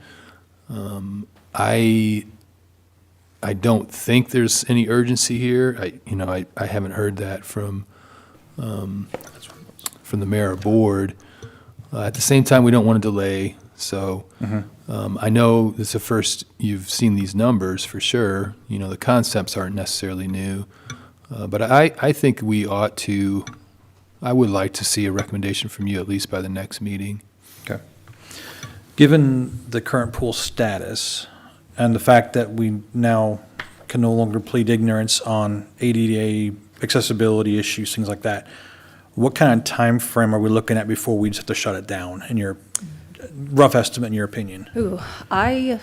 I don't think there's any urgency here. I haven't heard that from the mayor or board. At the same time, we don't want to delay. So I know it's the first you've seen these numbers for sure. The concepts aren't necessarily new. But I think we ought to, I would like to see a recommendation from you at least by the next meeting. Okay. Given the current pool status and the fact that we now can no longer plead ignorance on ADA accessibility issues, things like that, what kind of time frame are we looking at before we just have to shut it down, in your rough estimate in your opinion? Ooh, I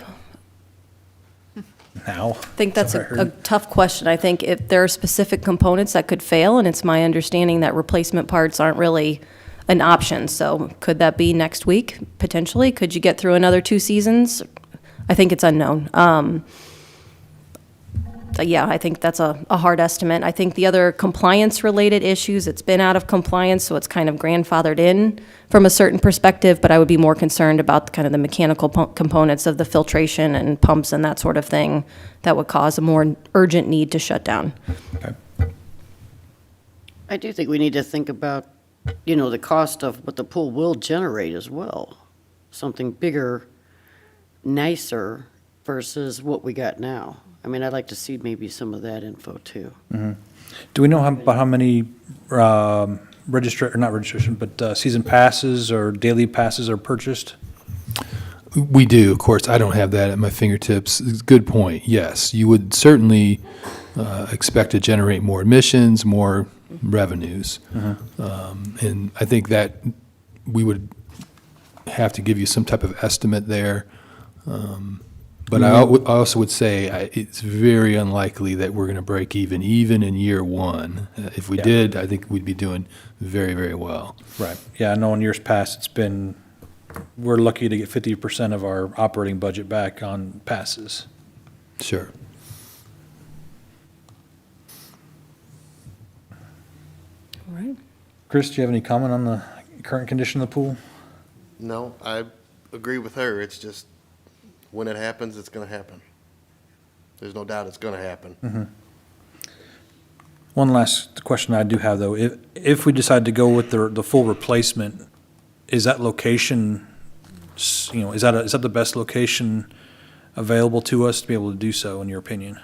Now? think that's Sorry, I a heard. tough question. I think if there are specific components that could fail, and it's my understanding that replacement parts aren't really an option. So could that be next week, potentially? Could you get through another 2 seasons? I think it's unknown. Yeah, I think that's a hard estimate. I think the other compliance-related issues, it's been out of compliance, so it's kind of grandfathered in from a certain perspective, but I would be more concerned about kind of the mechanical components of the filtration and pumps and that sort of thing that would cause a more urgent need to shut down. Okay. I do think we need to think about, the cost of what the pool will generate as well. Something bigger, nicer versus what we got now. I mean, I'd like to see maybe some of that info too. Do we know about how many not registration, but season passes or daily passes are purchased? We do, of course. I don't have that at my fingertips. Good point. Yes, you would certainly expect to generate more admissions, more revenues. And I think that we would have to give you some type of estimate there. But I also would say it's very unlikely that we're going to break even in year one. If we Yeah. did, I think we'd be doing very, very well. Right. Yeah, I know in years past, we're lucky to get 50% of our operating budget back on passes. Sure. All right. Chris, do you have any comment on the current condition of the pool? No, I agree with her. It's just, when it happens, it's going to happen. There's no doubt it's going to happen. One last question I do have, though. If we decide to go with the full replacement, is that location, is that the best location available to us to be able to do so, in your opinion?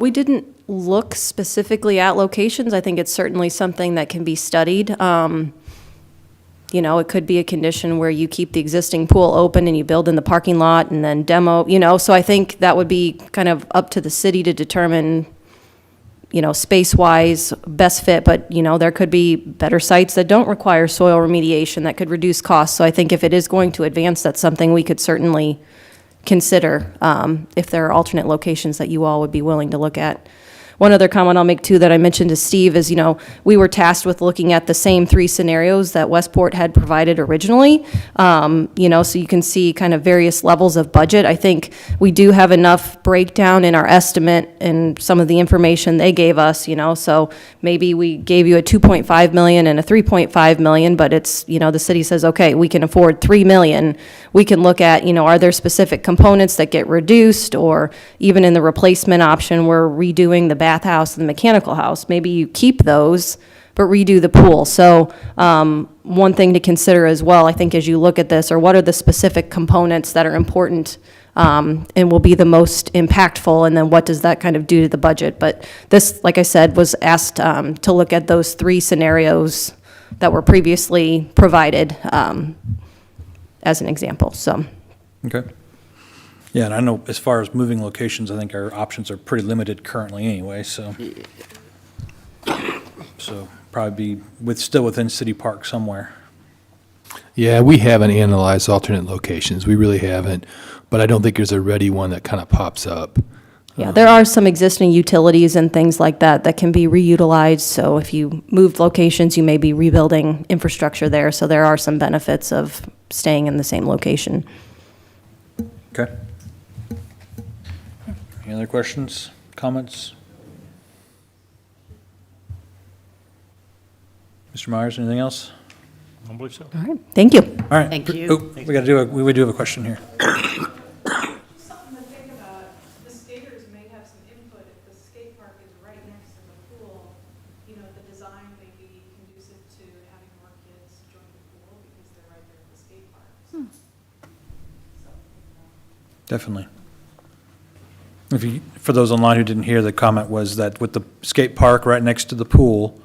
We didn't look specifically at locations. I think it's certainly something that can be studied. It could be a condition where you keep the existing pool open and you build in the parking lot and then demo, so I think that would be kind of up to the city to determine, space-wise, best fit, but, there could be better sites that don't require soil remediation that could reduce costs. So I think if it is going to advance, that's something we could certainly consider, if there are alternate locations that you all would be willing to look at. One other comment I'll make too that I mentioned to Steve is, we were tasked with looking at the same 3 scenarios that Westport had provided originally. So you can see kind of various levels of budget. I think we do have enough breakdown in our estimate and some of the information they gave us, so maybe we gave you a 2.5 million and a 3.5 million, but it's, the city says, okay, we can afford 3 million. We can look at, are there specific components that get reduced, or even in the replacement option, we're redoing the bathhouse and the mechanical house. Maybe you keep those, but redo the pool. So one thing to consider as well, I think, as you look at this, are what are the specific components that are important and will be the most impactful, and then what does that kind of do to the budget? But this, like I said, was asked to look at those 3 scenarios that were previously provided as an example, so. Okay. Yeah, and I know as far as moving locations, I think our options are pretty limited currently anyway, so. So probably be still within City Park somewhere. Yeah, we haven't analyzed alternate locations. We really haven't, but I don't think there's a ready one that kind of pops up. Yeah, there are some existing utilities and things like that that can be reutilized. So if you move locations, you may be rebuilding infrastructure there. So there are some benefits of staying in the same location. Okay. Any other questions, comments? Mr. Myers, anything else? I don't believe so. All right, thank you. All right. Thank you. Oh, we do have a question here. Something to think about, the skaters may have some input if the skate park is right next to the pool. The design may be conducive to having more kids join the pool because they're right there at the skate park. Definitely. For those online who didn't hear, the comment was that with the skate park right next to the pool,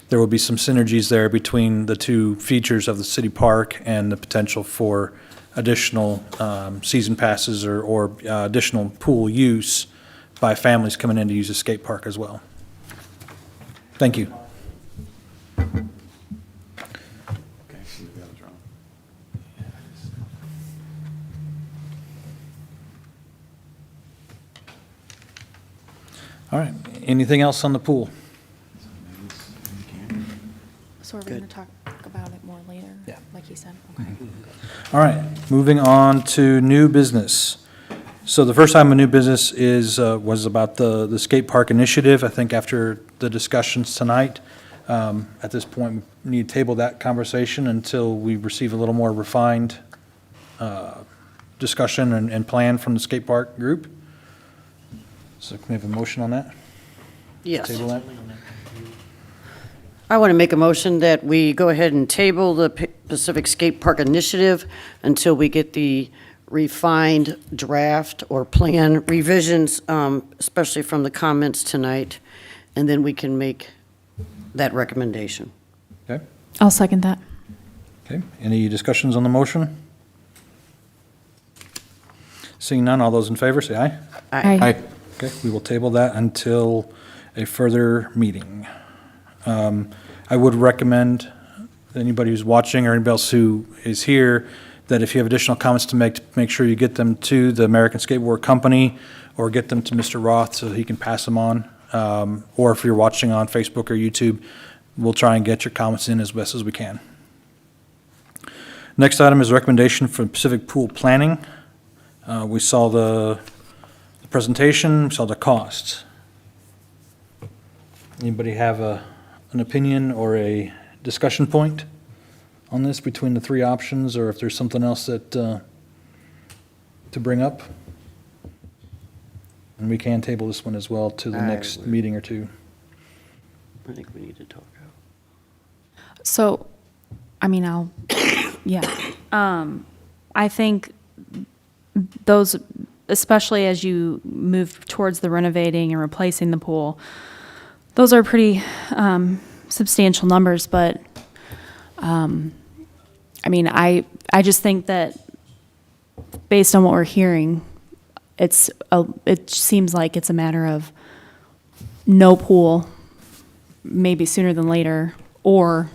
there will be some synergies there between the 2 features of the city park and the potential for additional season passes or additional pool use by families coming in to use the skate park as well. Thank you. All right, anything else on the pool? So are we going to talk about it more later? Yeah. Like you said? Okay. All right, moving on to new business. So the first item of new business was about the Skatepark Initiative. I think after the discussions tonight, at this point, we need to table that conversation until we receive a little more refined discussion and plan from the skate park group. So can we have a motion on that? Yes. Table that? I want to make a motion that we go ahead and table the Pacific Skate Park Initiative until we get the refined draft or plan revisions, especially from the comments tonight, and then we can make that recommendation. Okay, I'll second that. okay. Any discussions on the motion? Seeing none, all those in favor, say aye. Aye. Okay, we will table that until a further meeting. I would recommend anybody who's watching or anybody else who is here, that if you have additional comments to make sure you get them to the American Skateboard Company or get them to Mr. Roth so he can pass them on. Or if you're watching on Facebook or YouTube, we'll try and get your comments in as best as we can. Next item is a recommendation for Pacific Pool Planning. We saw the presentation, we saw the costs. Anybody have an opinion or a discussion point on this between the three options, or if there's something else that, to bring up? And we can table this one as well to the next meeting or two. I think we need to talk. So, I mean, yeah. I think those, especially as you move towards the renovating and replacing the pool, those are pretty substantial numbers, but I mean, I just think that based on what we're hearing, it seems like it's a matter of no pool, maybe sooner than later, or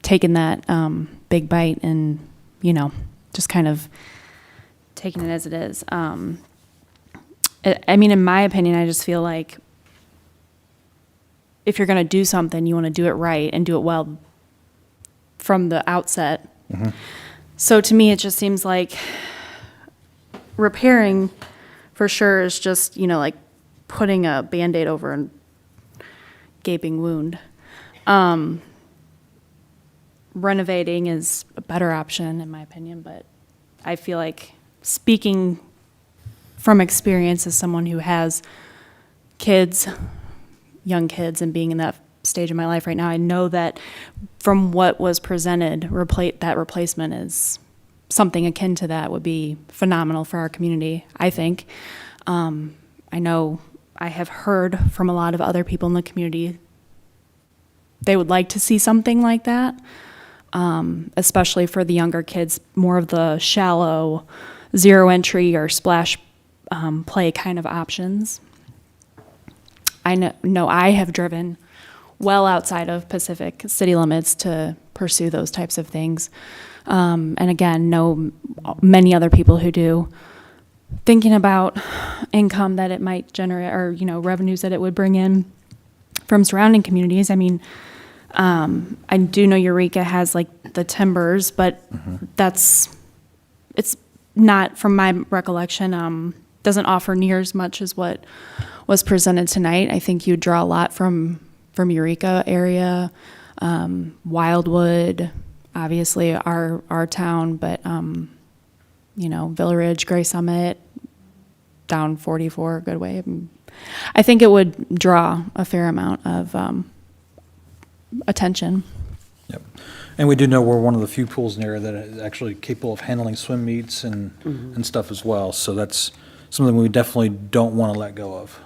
taking that big bite and, just kind of taking it as it is. I mean, in my opinion, I just feel like if you're going to do something, you want to do it right and do it well from the outset. Mm-hmm. So to me, it just seems like repairing for sure is just, like putting a Band-Aid over a gaping wound. Renovating is a better option in my opinion, but I feel like, speaking from experience as someone who has kids, young kids, and being in that stage of my life right now, I know that from what was presented, that replacement is something akin to that would be phenomenal for our community, I think. I know I have heard from a lot of other people in the community they would like to see something like that, especially for the younger kids, more of the shallow, zero entry or splash play kind of options. I know I have driven well outside of Pacific city limits to pursue those types of things. And again, know many other people who do. Thinking about income that it might generate, or, revenues that it would bring in from surrounding communities. I mean, I do know Eureka has like the timbers, but it's not, from my recollection, doesn't offer near as much as what was presented tonight. I think you draw a lot from Eureka area, Wildwood, obviously our town, but Villa Ridge, Gray Summit, down 44 Goodway. I think it would draw a fair amount of attention. Yep. And we do know we're one of the few pools in the area that is actually capable of handling swim meets and stuff as well. So that's something we definitely don't want to let go of.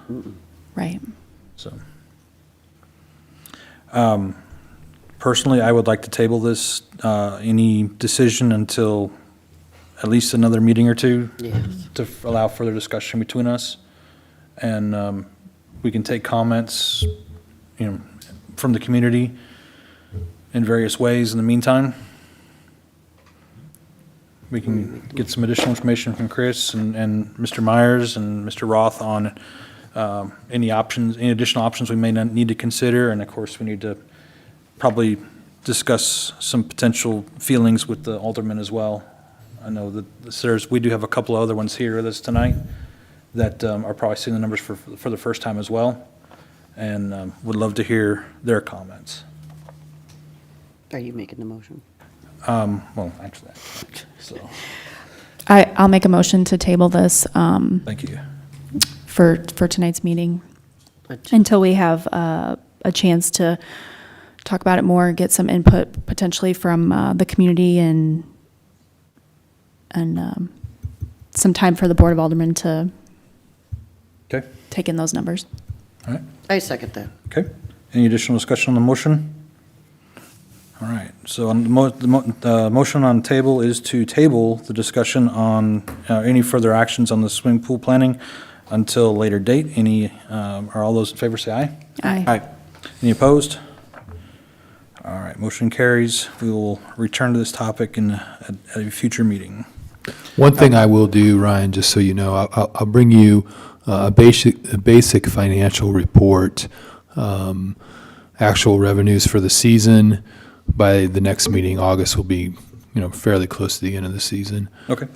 Right. So, personally, I would like to table this, any decision until at least another meeting or two. Yes. To allow further discussion between us. And we can take comments, from the community in various ways in the meantime. We can get some additional information from Chris and Mr. Myers and Mr. Roth on any options, any additional options we may not need to consider, and of course, we need to probably discuss some potential feelings with the aldermen as well. I know that we do have a couple of other ones here with us tonight that are probably seeing the numbers for the first time as well, and would love to hear their comments. Are you making the motion? Well, actually, so, I'll make a motion to table this thank you. for tonight's meeting until we have a chance to talk about it more, get some input potentially from the community and some time for the Board of Aldermen to Okay, take in those numbers. all right, I second that. okay. Any additional discussion on the motion? All right, so on the motion on the table is to table the discussion on any further actions on the swimming pool planning until a later date. Are all those in favor say aye? Aye. Any opposed? All right, motion carries. We will return to this topic at a future meeting. One thing I will do, Ryan, just so you know, I'll bring you a basic financial report, actual revenues for the season. By the next meeting, August will be, fairly close to the end of the season. Okay.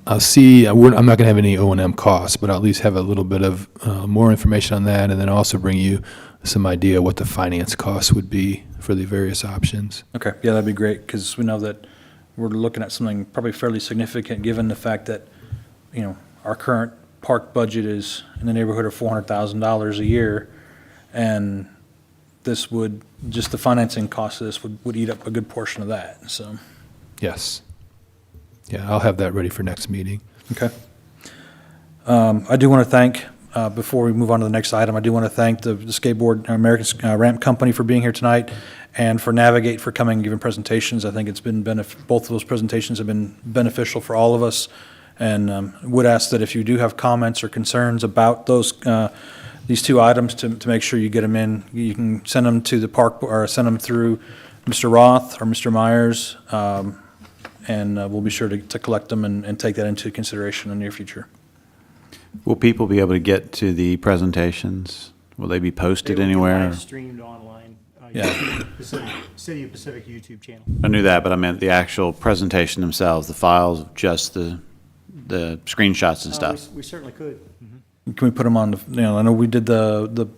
I'll see, I'm not going to have any O&M costs, but I'll at least have a little bit of more information on that, and then also bring you some idea what the finance costs would be for the various options. Okay, yeah, that'd be great, because we know that we're looking at something probably fairly significant, given the fact that, our current park budget is in the neighborhood of $400,000 a year, and just the financing cost of this would eat up a good portion of that, so. Yes. Yeah, I'll have that ready for next meeting. Okay. I do want to thank, before we move on to the next item, I do want to thank the Skateboard American Ramp Company for being here tonight, and for Navigate for coming and giving presentations. I think it's been both of those presentations have been beneficial for all of us, and would ask that if you do have comments or concerns about these two items, to make sure you get them in. You can send them to the park, or send them through Mr. Roth or Mr. Myers, and we'll be sure to collect them and take that into consideration in the near future. Will people be able to get to the presentations? Will they be posted They will be anywhere? live streamed online. Yeah. City of Pacific YouTube channel. I knew that, but I meant the actual presentation themselves, the files, just the screenshots and stuff. We certainly could. Mhm. Can we put them on, I know we did the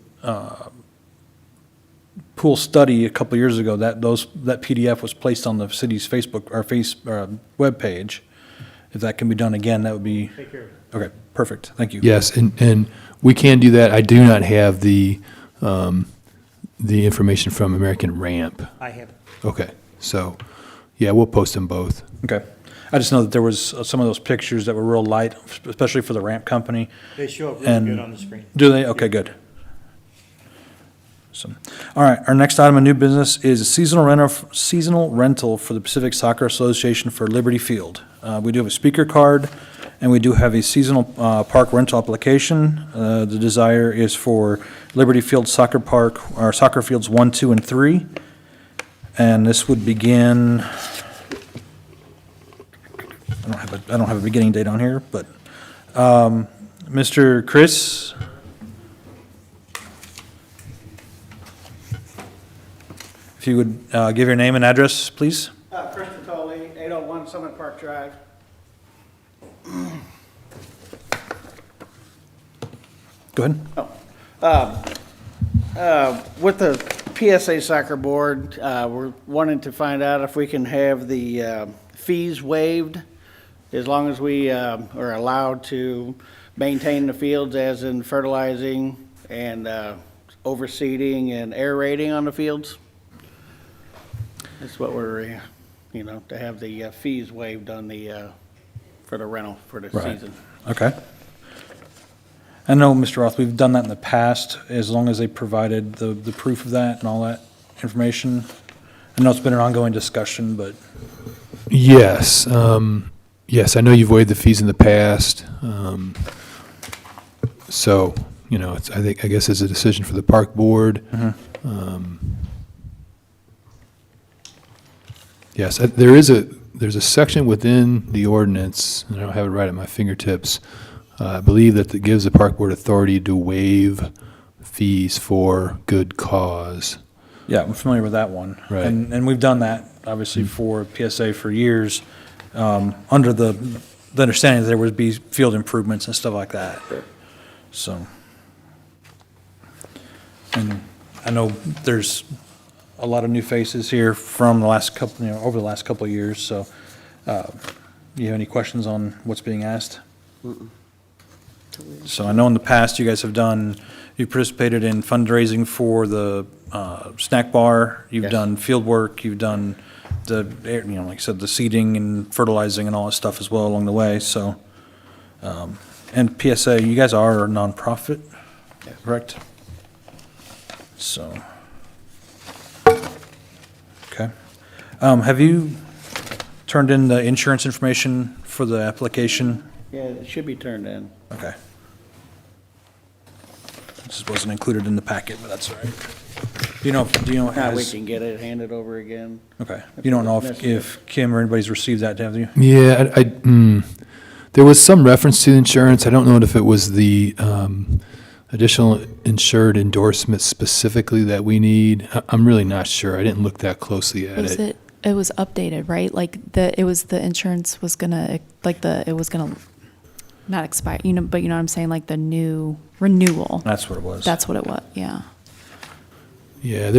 pool study a couple years ago, that PDF was placed on the city's Facebook, webpage. If that can be done again, that would be, Take care of it. okay, perfect, thank you. Yes, and we can do that. I do not have the information from American Ramp. I have it. Okay, so, yeah, we'll post them both. Okay. I just know that there was some of those pictures that were real light, especially for the ramp company. They show up really And good on the screen. Do they? Okay, good. So, all right, our next item of new business is a seasonal rental for the Pacific Soccer Association for Liberty Field. We do have a speaker card, and we do have a seasonal park rental application. The desire is for Liberty Field Soccer Park, or soccer fields 1, 2, and 3. And this would begin, I don't have a beginning date on here, but Mr. Chris? If you would give your name and address, please? Chris Patoli, 801 Summit Park Drive. Go ahead. With the PSA Soccer Board, we're wanting to find out if we can have the fees waived as long as we are allowed to maintain the fields, as in fertilizing and overseeding and aerating on the fields. That's what we're, to have the fees waived on for the rental for the Right. season. Okay. I know, Mr. Roth, we've done that in the past, as long as they provided the proof of that and all that information. I know it's been an ongoing discussion, but, Yes, yes, I know you've waived the fees in the past. So, I guess it's a decision for the park board. Yes, there's a section within the ordinance, and I don't have it right at my fingertips, I believe that it gives the park board authority to waive fees for good cause. Yeah, I'm familiar with that one. Right. And we've done that, obviously, for PSA for years, under the understanding that there would be field improvements and stuff like that. So. And I know there's a lot of new faces here from the last couple, over the last couple of years, so, you have any questions on what's being asked? So I know in the past, you guys have you participated in fundraising for the snack bar, you've Yes. done field work, you've done like I said, the seeding and fertilizing and all that stuff as well along the way, so. And PSA, you guys are a nonprofit, correct? So. Okay. Have you turned in the insurance information for the application? Yeah, it should be turned in. Okay. This wasn't included in the packet, but that's all right. Do you know, Now we has, can get it handed over again. okay. You don't know if Kim or anybody's received that, have you? Yeah, there was some reference to the insurance. I don't know if it was the additional insured endorsement specifically that we need. I'm really not sure. I didn't look that closely at it. It was updated, right? Like the insurance was gonna, it was gonna not expire, but you know what I'm saying? Like the new renewal. That's what it was. That's what it was, yeah. Yeah,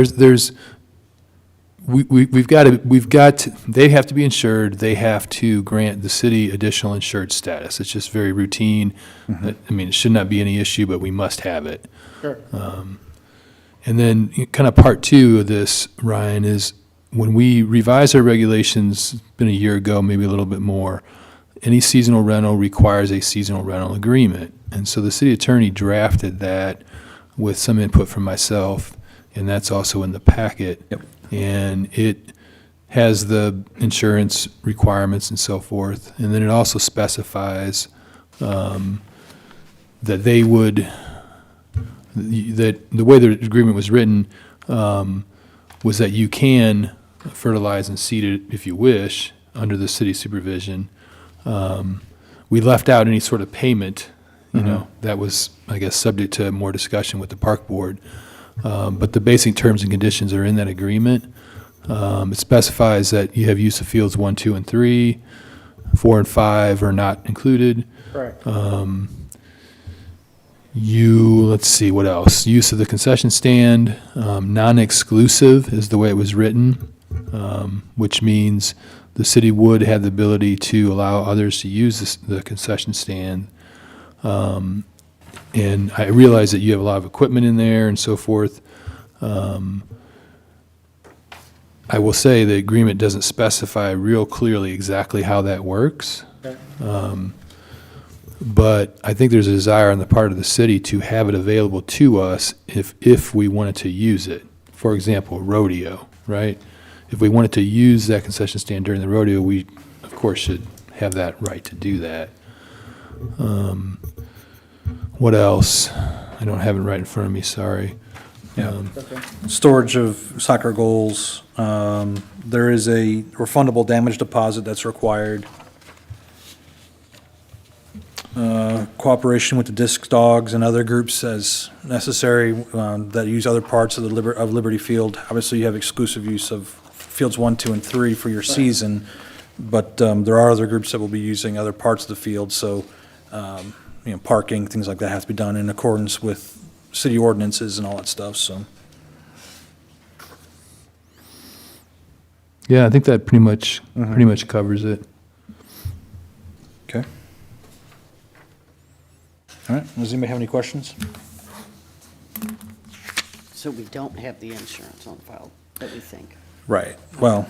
we've got, they have to be insured, they have to grant the city additional insured status. It's just very routine. I mean, it should not be any issue, but we must have it. Sure. And then kind of part two of this, Ryan, is when we revise our regulations, it's been a year ago, maybe a little bit more, any seasonal rental requires a seasonal rental agreement. And so the city attorney drafted that with some input from myself, and that's also in the packet. Yep. And it has the insurance requirements and so forth. And then it also specifies that they would, that the way the agreement was written was that you can fertilize and seed it if you wish under the city supervision. We left out any sort of payment, that was, I guess, subject to more discussion with the park board. But the basic terms and conditions are in that agreement. It specifies that you have use of fields 1, 2, and 3, 4 and 5 are not included. Correct. Let's see, what else? Use of the concession stand, non-exclusive is the way it was written, which means the city would have the ability to allow others to use the concession stand. And I realize that you have a lot of equipment in there and so forth. I will say the agreement doesn't specify real clearly exactly how that works. Okay. But I think there's a desire on the part of the city to have it available to us if we wanted to use it. For example, rodeo, right? If we wanted to use that concession stand during the rodeo, we, of course, should have that right to do that. What else? I don't have it right in front of me, sorry. Yeah. Storage of soccer goals. There is a refundable damage deposit that's required. Cooperation with the disc dogs and other groups as necessary that use other parts of Liberty Field. Obviously, you have exclusive use of fields 1, 2, and 3 for your season, but there are other groups that will be using other parts of the field, so parking, things like that have to be done in accordance with city ordinances and all that stuff, so. Yeah, I think that pretty much covers it. Okay. All right, does anybody have any questions? So we don't have the insurance on file that we think. Right, well,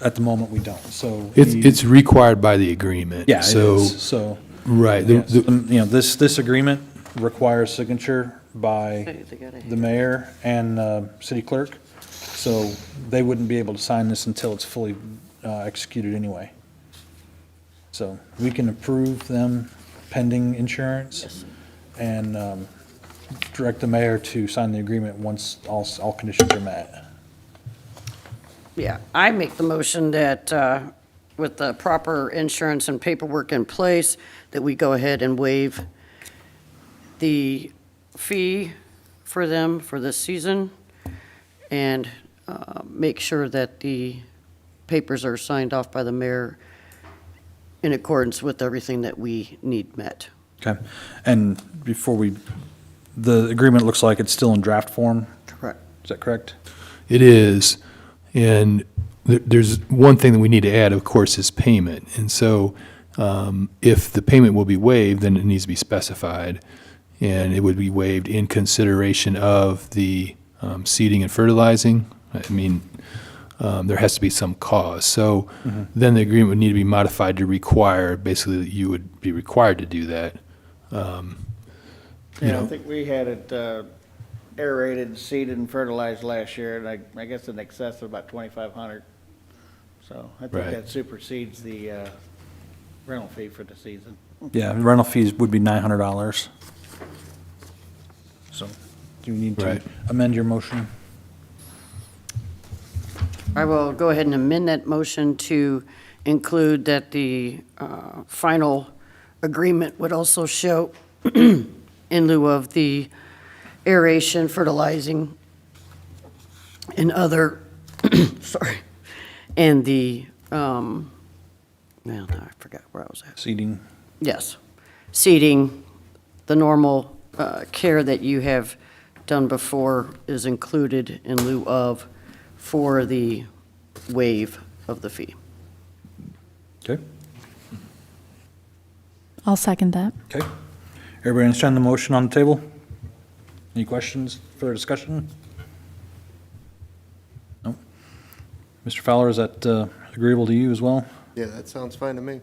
at the moment, we don't, so. It's required by the agreement. Yeah, it so is, so. Right. Yes, this agreement requires signature by They gotta have the mayor and city clerk, so they wouldn't be able to sign this until it's fully executed anyway. So we can approve them pending insurance and direct the mayor to sign the agreement once all conditions are met. Yeah, I make the motion that with the proper insurance and paperwork in place, that we go ahead and waive the fee for them for this season and make sure that the papers are signed off by the mayor in accordance with everything that we need met. Okay. And the agreement looks like it's still in draft form? Correct. Is that correct? It is, and there's one thing that we need to add, of course, is payment. And so if the payment will be waived, then it needs to be specified, and it would be waived in consideration of the seeding and fertilizing. I mean, there has to be some cause. So then the agreement would need to be modified to require, basically, that you would be required to do that. Yeah, I think we had it aerated, seeded, and fertilized last year, and I guess in excess of about 2,500. So I think Right. that supersedes the rental fee for the season. Yeah, rental fees would be $900. So do you need to Right. amend your motion? I will go ahead and amend that motion to include that the final agreement would also show, in lieu of the aeration, fertilizing, and other, sorry, and the, well, now I forgot where I was at. Seating? Yes, seeding, the normal care that you have done before is included in lieu of for the waive of the fee. Okay. I'll second that. Okay. Everybody understand the motion on the table? Any questions, further discussion? No? Mr. Fowler, is that agreeable to you as well? Yeah, that sounds fine to me.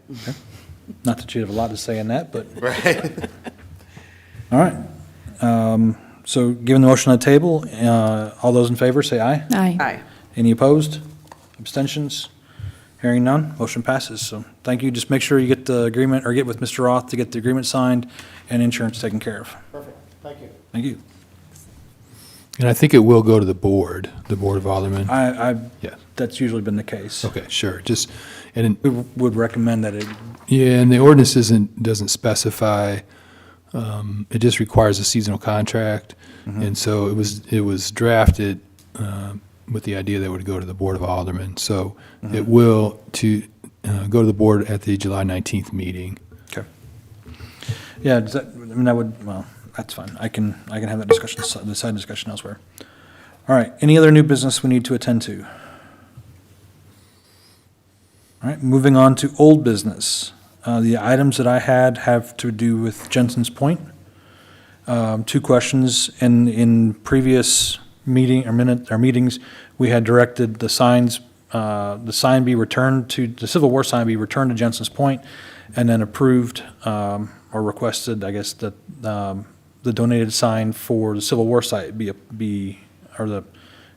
Not that you have a lot to say in that, but, Right. all right. So given the motion on the table, all those in favor, say aye. Aye. Aye. Any opposed? Abstentions? Hearing none, motion passes. So thank you. Just make sure you get the agreement, or get with Mr. Roth to get the agreement signed and insurance taken care of. Perfect, thank you. Thank you. And I think it will go to the Board of Aldermen. Yeah, that's usually been the case. Okay, sure, just, and We would recommend that it, yeah, and the ordinance doesn't specify, it just requires a seasonal contract. And so it was drafted with the idea that it would go to the Board of Aldermen. So it will go to the board at the July 19th meeting. okay. Yeah, does that, I mean, that would, well, that's fine. I can have that discussion, the side discussion elsewhere. All right, any other new business we need to attend to? All right, moving on to old business. The items that I had have to do with Jensen's Point. Two questions. In previous meetings, we had directed the signs, the sign be returned to, the Civil War sign be returned to Jensen's Point, and then approved, or requested, I guess, that the donated sign for the Civil War site or the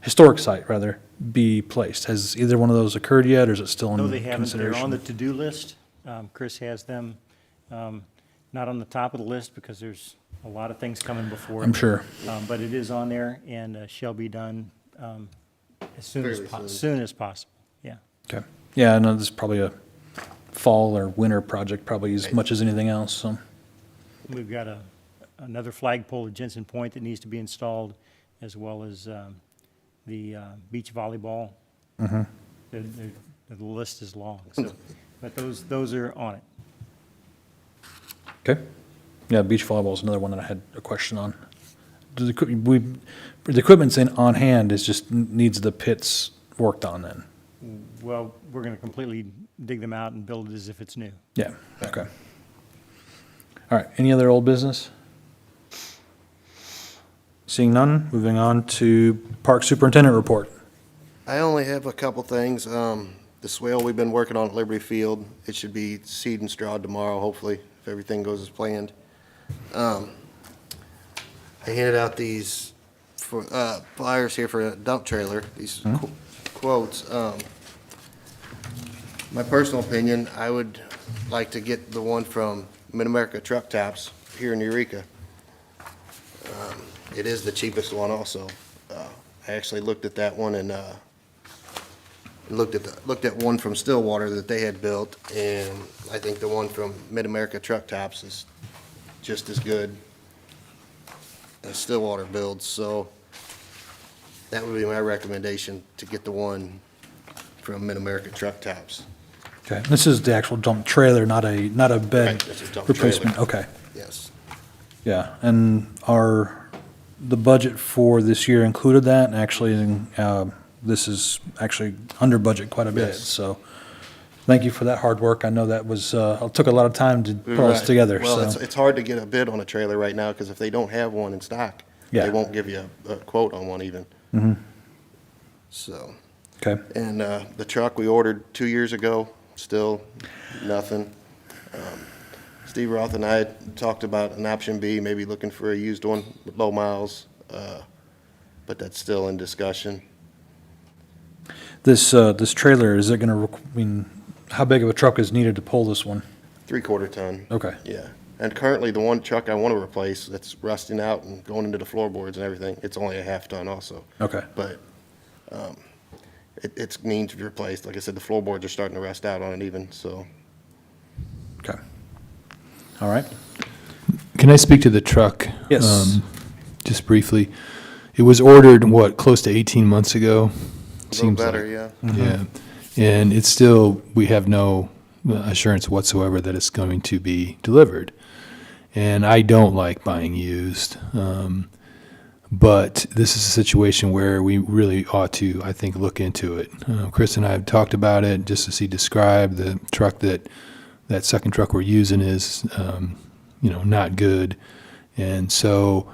historic site, rather, be placed. Has either one of those occurred yet, or is it still in No, they haven't. They're consideration? on the to-do list. Chris has them, not on the top of the list because there's a lot of things coming before it. I'm sure. But it is on there and shall be done as soon as, Fairly soon. soon as possible. Yeah. Okay. Yeah, I know this is probably a fall or winter project, probably as much as anything else, so. We've got another flagpole at Jensen Point that needs to be installed, as well as the beach volleyball. The list is long, so, but those are on it. Okay. Yeah, beach volleyball is another one that I had a question on. The equipment's on hand, it just needs the pits worked on then? Well, we're going to completely dig them out and build it as if it's new. Yeah, okay. All right, any other old business? Seeing none, moving on to Park Superintendent report. I only have a couple things. The swale we've been working on at Liberty Field, it should be seed and strawed tomorrow, hopefully, if everything goes as planned. I handed out these flyers here for a dump trailer, these quotes. My personal opinion, I would like to get the one from Mid-America Truck Tops here in Eureka. It is the cheapest one also. I actually looked at that one and looked at one from Stillwater that they had built, and I think the one from Mid-America Truck Tops is just as good. Stillwater builds, so that would be my recommendation, to get the one from Mid-America Truck Tops. Okay, this is the actual dump trailer, not a Right, bed this is dump replacement, trailer. okay. Yes. Yeah, and the budget for this year included that, and actually, this is actually under budget quite a bit, Yes. so thank you for that hard work. I know that was, it took a lot of time to put all this Right. together, Well, so. it's hard to get a bid on a trailer right now, because if they don't have one in stock, Yeah. they won't give you a quote on one even. Mhm. So, Okay, and the truck we ordered 2 years ago, still nothing. Steve Roth and I had talked about an option B, maybe looking for a used one with low miles, but that's still in discussion. this trailer, is it gonna, I mean, how big of a truck is needed to pull this one? 3/4 ton. Okay, Yeah. And currently, the one truck I want to replace that's rusting out and going into the floorboards and everything, it's only a 1/2 ton also. okay, But it needs to be replaced. Like I said, the floorboards are starting to rust out on it even, so. okay. All right, Can I speak to the truck? Yes. Just briefly. It was ordered, what, close to 18 months ago? A little Seems better, like. yeah. Yeah. And it's still, we have no assurance whatsoever that it's going to be delivered. And I don't like buying used. But this is a situation where we really ought to, I think, look into it. Chris and I have talked about it, just as he described. The truck that second truck we're using is, not good. And so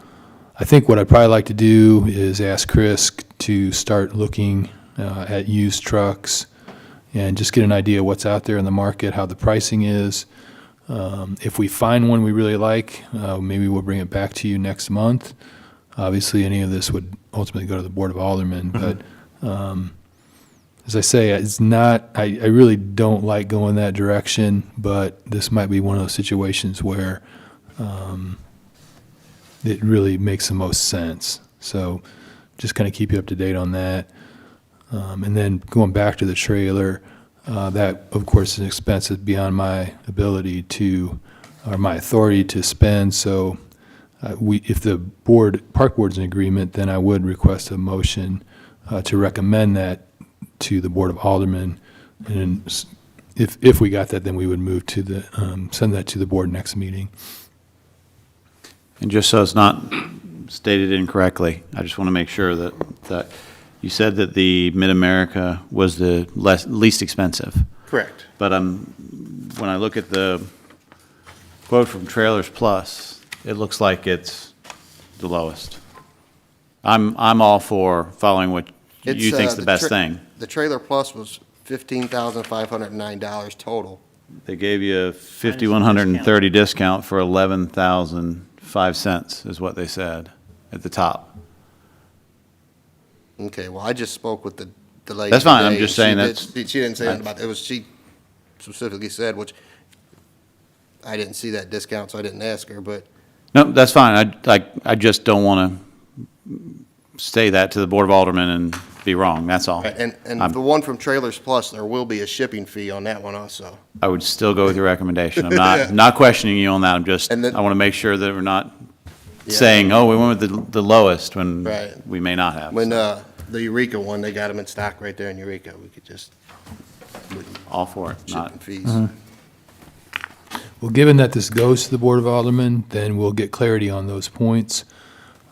I think what I'd probably like to do is ask Chris to start looking at used trucks and just get an idea of what's out there in the market, how the pricing is. If we find one we really like, maybe we'll bring it back to you next month. Obviously, any of this would ultimately go to the Board of Aldermen, but as I say, it's not, I really don't like going that direction, but this might be one of those situations where it really makes the most sense. So just kind of keep you up to date on that. And then going back to the trailer, that, of course, is an expense that's beyond my ability to, or my authority to spend, so if the park board's in agreement, then I would request a motion to recommend that to the Board of Aldermen. And if we got that, then we would move to send that to the board next meeting. And just so it's not stated incorrectly, I just want to make sure that you said that the Mid-America was the least expensive. Correct. But when I look at the quote from Trailers Plus, it looks like it's the lowest. I'm all for following what you think's the best thing. The Trailer Plus was $15,509 total. They gave you a 5,130 discount for 11,005 cents is what they said at the top. Okay, well, I just spoke with the lady. That's fine, I'm today, just and saying she didn't say anything about it. She specifically said, which I didn't see that discount, so I didn't ask her, but No, that's fine. I just don't want to say that to the Board of Aldermen and be wrong, that's all. And I'm- the one from Trailers Plus, there will be a shipping fee on that one also. I would still go with your recommendation. I'm not questioning you on that. I'm just, I And then- want to make sure that we're not Yeah. saying, oh, we went with the lowest when Right. we may not have. When the Eureka one, they got them in stock right there in Eureka. We could just, All for it, shipping not, fees. Well, given that this goes to the Board of Aldermen, then we'll get clarity on those points.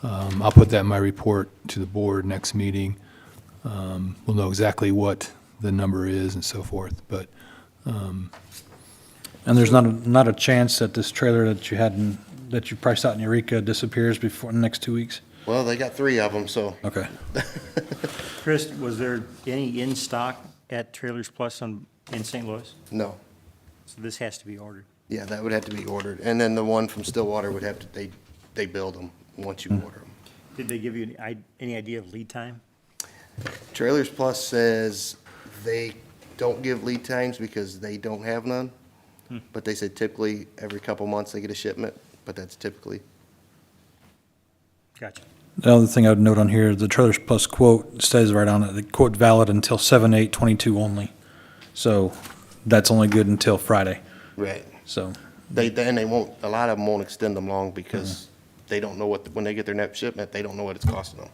I'll put that in my report to the board next meeting. We'll know exactly what the number is and so forth, but and there's not a chance that this trailer that you priced out in Eureka disappears before the next 2 weeks? Well, they got 3 of them, so. Okay. Chris, was there any in stock at Trailers Plus in St. Louis? No. So this has to be ordered. Yeah, that would have to be ordered. And then the one from Stillwater would have to, they build them once you order them. Did they give you any idea of lead time? Trailers Plus says they don't give lead times because they don't have none. But they said typically every couple months they get a shipment, but that's typically. Gotcha. The other thing I would note on here, the Trailers Plus quote says right on it, the quote valid until 7/8/22 only. So that's only good until Friday, Right. so. They won't, a lot of them won't extend them long because they don't know when they get their next shipment, they don't know what it's costing them.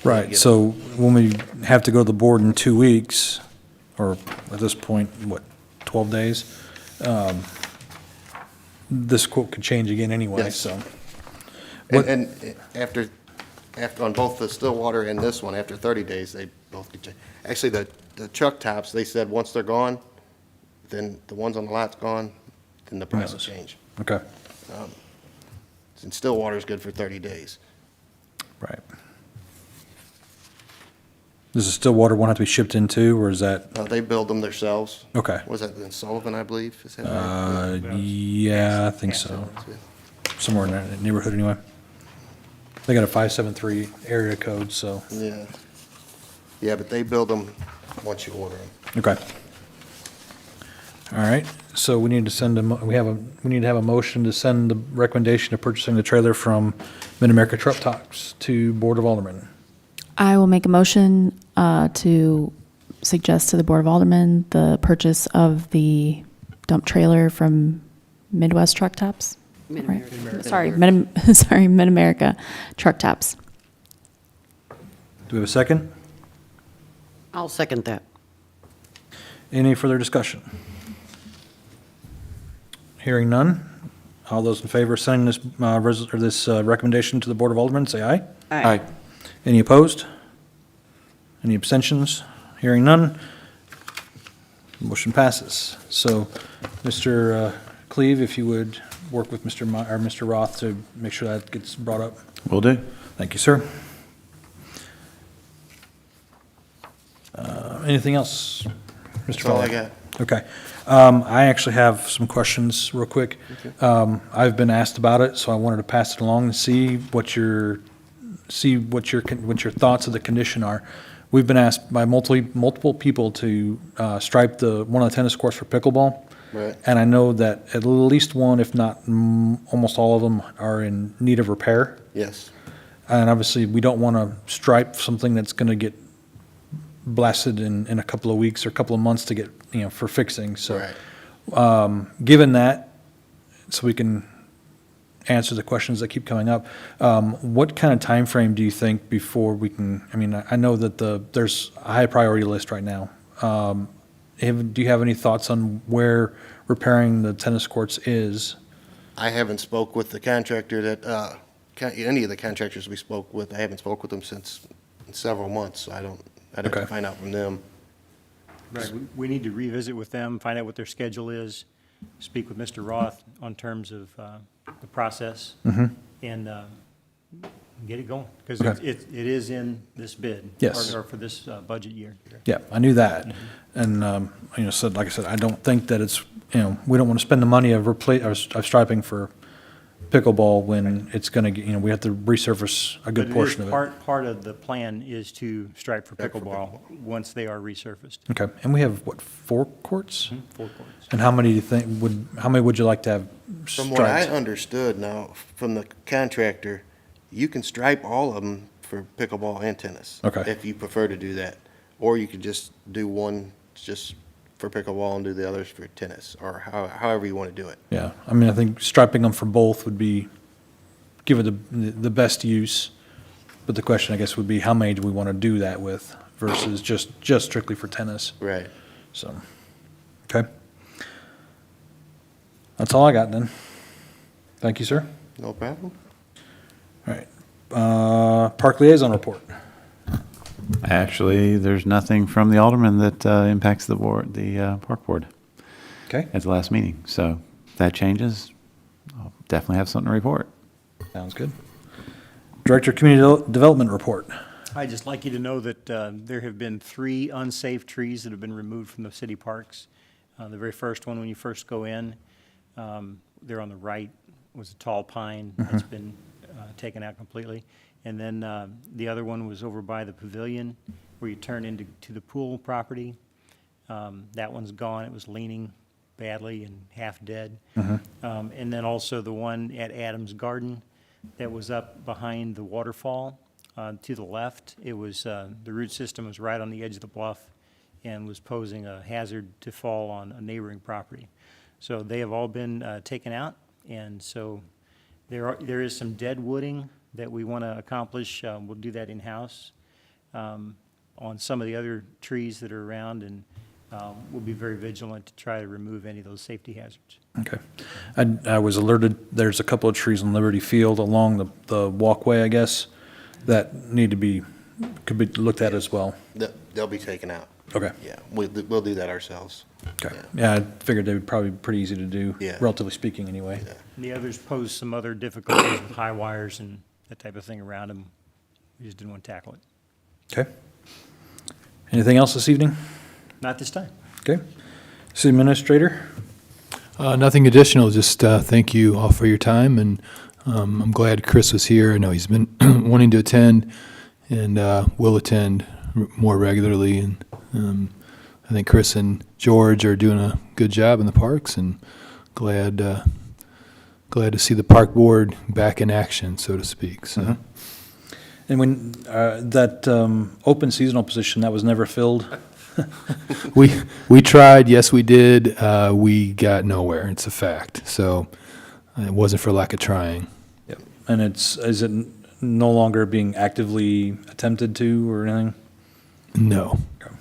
Right, so when we have to go to the board in 2 weeks, or at this point, what, 12 days? This quote could change again anyway, Yes. so. What- And after, on both the Stillwater and this one, after 30 days, they both get changed. Actually, the truck tops, they said once they're gone, then the ones on the lot's gone, then the price will Yes. change. Okay, And Stillwater's good for 30 days. right. Does the Stillwater one have to be shipped in too, or is that, They build them themselves. okay? Was that in Sullivan, I believe? Is that right? Yeah, I think so. Somewhere in that neighborhood anyway. They got a 573 area code, so, Yeah. Yeah, but they build them once you order them. okay. All right, so we need to send we need to have a motion to send the recommendation of purchasing the trailer from Mid-America Truck Talks to Board of Aldermen. I will make a motion to suggest to the Board of Aldermen the purchase of the dump trailer from Midwest Truck Tops. Mid-America. Sorry, Mid-America Truck Tops. Do we have a second? I'll second that. Any further discussion? Hearing none. All those in favor of sending this recommendation to the Board of Aldermen, say aye. Aye. Any opposed? Any abstentions? Hearing none. Motion passes. So, Mr. Cleve, if you would work with Mr. Roth to make sure that gets brought up. Will do. Thank you, sir. Anything else, Mr. That's all I Fowler? got. Okay. I actually have some questions real quick. I've been asked about it, so I wanted to pass it along and see what your thoughts of the condition are. We've been asked by multiple people to stripe one of the tennis courts for pickleball. Right. And I know that at least one, if not almost all of them, are in need of repair. Yes. And obviously, we don't want to stripe something that's going to get blasted in a couple of weeks or a couple of months to get, for fixing. So, Right. given that, so we can answer the questions that keep coming up, what kind of time frame do you think before we can, I know that there's a high priority list right now. Do you have any thoughts on where repairing the tennis courts is? I haven't spoke with the contractor that, any of the contractors we spoke with. I haven't spoke with them since several months, so I'd have Okay. to find out from them. Right, we need to revisit with them, find out what their schedule is, speak with Mr. Roth on terms of the process, and get it going, because Okay. it is in this bid. Yes. Or for this budget year. Yeah, I knew that. And, like I said, I don't think that it's, we don't want to spend the money of striping for pickleball when it's going to get, we have to resurface a good portion of it. Part of the plan is to stripe for pickleball once they are resurfaced. Okay, and we have, 4 courts? 4 courts. And how many do you think how many would you like to have From what I striped? understood now, from the contractor, you can stripe all of them for pickleball and tennis. Okay. If you prefer to do that. Or you could just do one just for pickleball and do the others for tennis, or however you want to do it. Yeah, I think striping them for both would give it the best use. But the question, I guess, would be how many do we want to do that with versus just strictly for tennis? Right. So, okay. That's all I got then. Thank you, sir. No problem. All right. Park liaison report. Actually, there's nothing from the alderman that impacts the park board Okay, at the last meeting. So if that changes, I'll definitely have something to report. sounds good. Director of Community Development report. I'd just like you to know that there have been 3 unsafe trees that have been removed from the city parks. The very first one, when you first go in, there on the right was a tall pine that's been taken out completely. And then the other one was over by the pavilion where you turn into the pool property. That one's gone. It was leaning badly and half dead. And then also the one at Adams Garden that was up behind the waterfall to the left. It was, the root system was right on the edge of the bluff and was posing a hazard to fall on a neighboring property. So they have all been taken out, and so There is some dead wooding that we want to accomplish. We'll do that in-house on some of the other trees that are around, and we'll be very vigilant to try to remove any of those safety hazards. Okay. I was alerted, there's a couple of trees on Liberty Field along the walkway, I guess, that need to be, could be looked at as well. They'll be taken out. Okay. Yeah, we'll do that ourselves. Okay. Yeah, I figured they would probably be pretty easy to do, Yeah. relatively speaking, anyway. And the others pose some other difficulties with high wires and that type of thing around them. We just didn't want to tackle it. Okay. Anything else this evening? Not this time. Okay. City Administrator? Nothing additional, just thank you all for your time, and I'm glad Chris was here. I know he's been wanting to attend, and will attend more regularly. And I think Chris and George are doing a good job in the parks, and glad to see the park board back in action, so to speak. So. And when that open seasonal position, that was never filled? We tried, yes, we did. We got nowhere. It's a fact. So it wasn't for lack of trying. Yep. And is it no longer being actively attempted to or anything? No. Okay.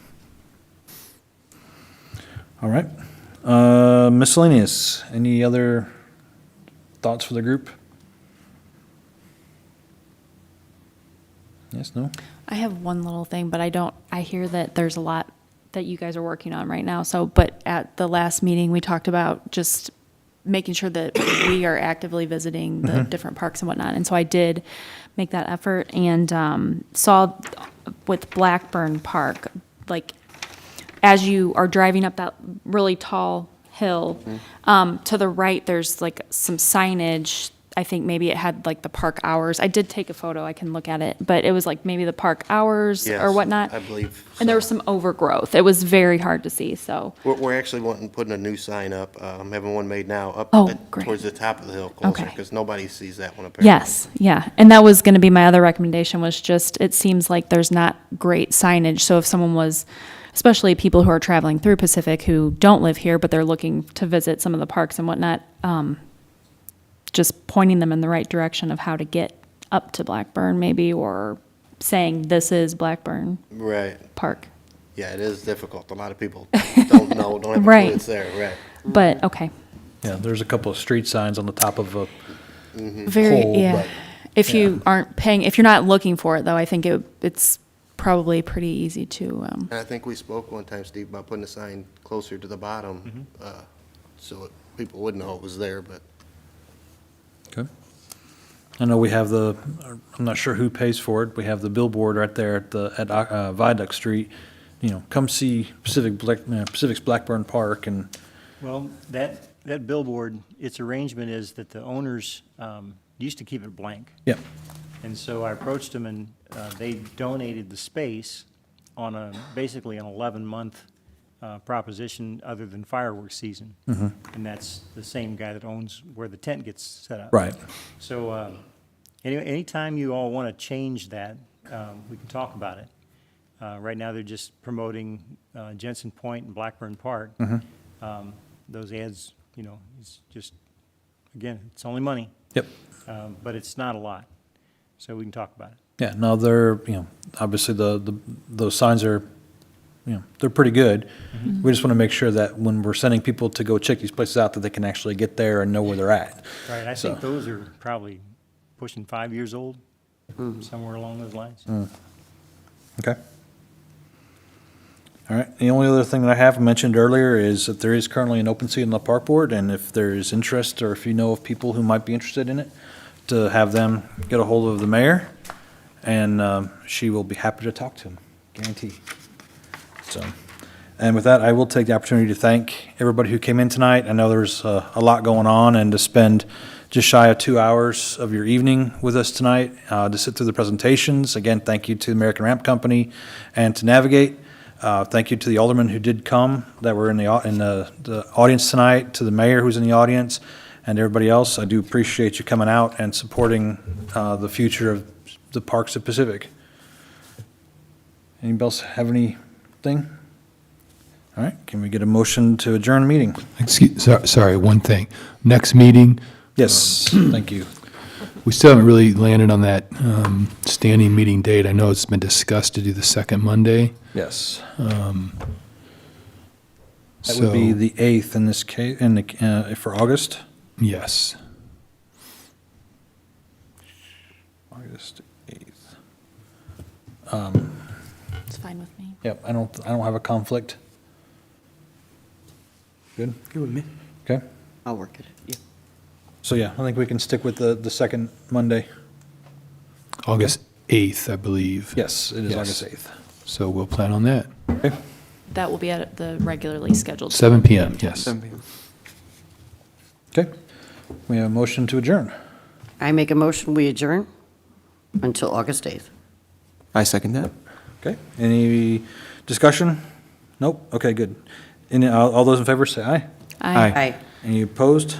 All right. Miscellaneous. Any other thoughts for the group? Yes, no? I have one little thing, but I hear that there's a lot that you guys are working on right now. So, but at the last meeting, we talked about just making sure that we are actively visiting the different parks and whatnot. And so I did make that effort and saw with Blackburn Park, like as you are driving up that really tall hill, to the right, there's like some signage. I think maybe it had like the park hours. I did take a photo, I can look at it, but it was like maybe the park hours or Yes, whatnot. I believe And there so. was some overgrowth. It was very hard to see, so. We're actually putting a new sign up. I'm having one made now up Oh, great. towards the top of the hill closer, Okay. because nobody sees that one apparently. Yes, yeah. And that was going to be my other recommendation, was just, it seems like there's not great signage. So if someone was, especially people who are traveling through Pacific who don't live here, but they're looking to visit some of the parks and whatnot, just pointing them in the right direction of how to get up to Blackburn maybe, or saying this is Blackburn Right. Park. Yeah, it is difficult. A lot of people don't know, don't have a Right. clue it's there, right. But, okay. Yeah, there's a couple of street signs on the top of a Very, pole, yeah. but- If you aren't paying, if you're not looking for it though, I think it's probably pretty easy to, And I think we spoke one time, Steve, about putting a sign closer to the bottom, so people would know it was there, but Okay. I know we have I'm not sure who pays for it. We have the billboard right there at Viaduct Street. Come see Pacific's Blackburn Park, and Well, that billboard, its arrangement is that the owners used to keep it blank. yeah, And so I approached them, and they donated the space on basically an 11-month proposition other than fireworks season. And that's the same guy that owns where the tent gets set up. right. So anyway, anytime you all want to change that, we can talk about it. Right now, they're just promoting Jensen Point and Blackburn Park. Those ads, it's just, again, it's only money. Yep. But it's not a lot, so we can talk about it. Yeah. No, they're obviously those signs are they're pretty good. We just want to make sure that when we're sending people to go check these places out, that they can actually get there and know where they're at. Right, I So- think those are probably pushing 5 years old, somewhere along those lines. Okay. All right. The only other thing that I have mentioned earlier is that there is currently an open seat on the park board, and if there is interest, or if you know of people who might be interested in it, to have them get a hold of the mayor, and she will be happy to talk to him, guarantee. So, and with that, I will take the opportunity to thank everybody who came in tonight. I know there's a lot going on, and to spend just shy of 2 hours of your evening with us tonight, to sit through the presentations. Again, thank you to the American Ramp Company and to Navigate. Thank you to the aldermen who did come, that were in the audience tonight, to the mayor who's in the audience, and everybody else. I do appreciate you coming out and supporting the future of the parks of Pacific. Anybody else have anything? All right, can we get a motion to adjourn the meeting? Sorry, one thing. Next meeting, Yes, thank you. We still haven't really landed on that standing meeting date. I know it's been discussed to do the second Monday. Yes. That would be So, the 8th in this case, for August? yes. August 8th. It's fine with me. Yep, I don't have a conflict. Good? Good with me. Okay, I'll work it, yeah. so yeah, I think we can stick with the second Monday. August 8th, I believe. Yes, it is Yes. August 8th. So we'll plan on that. Okay, That will be at the regularly scheduled. 7 PM, yes. okay. We have a motion to adjourn. I make a motion, we adjourn until August 8th. I second that. Okay, any discussion? Nope, okay, good. Any, all those in favor say aye. Aye. Aye. Any opposed?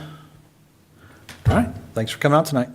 All right, thanks for coming out tonight.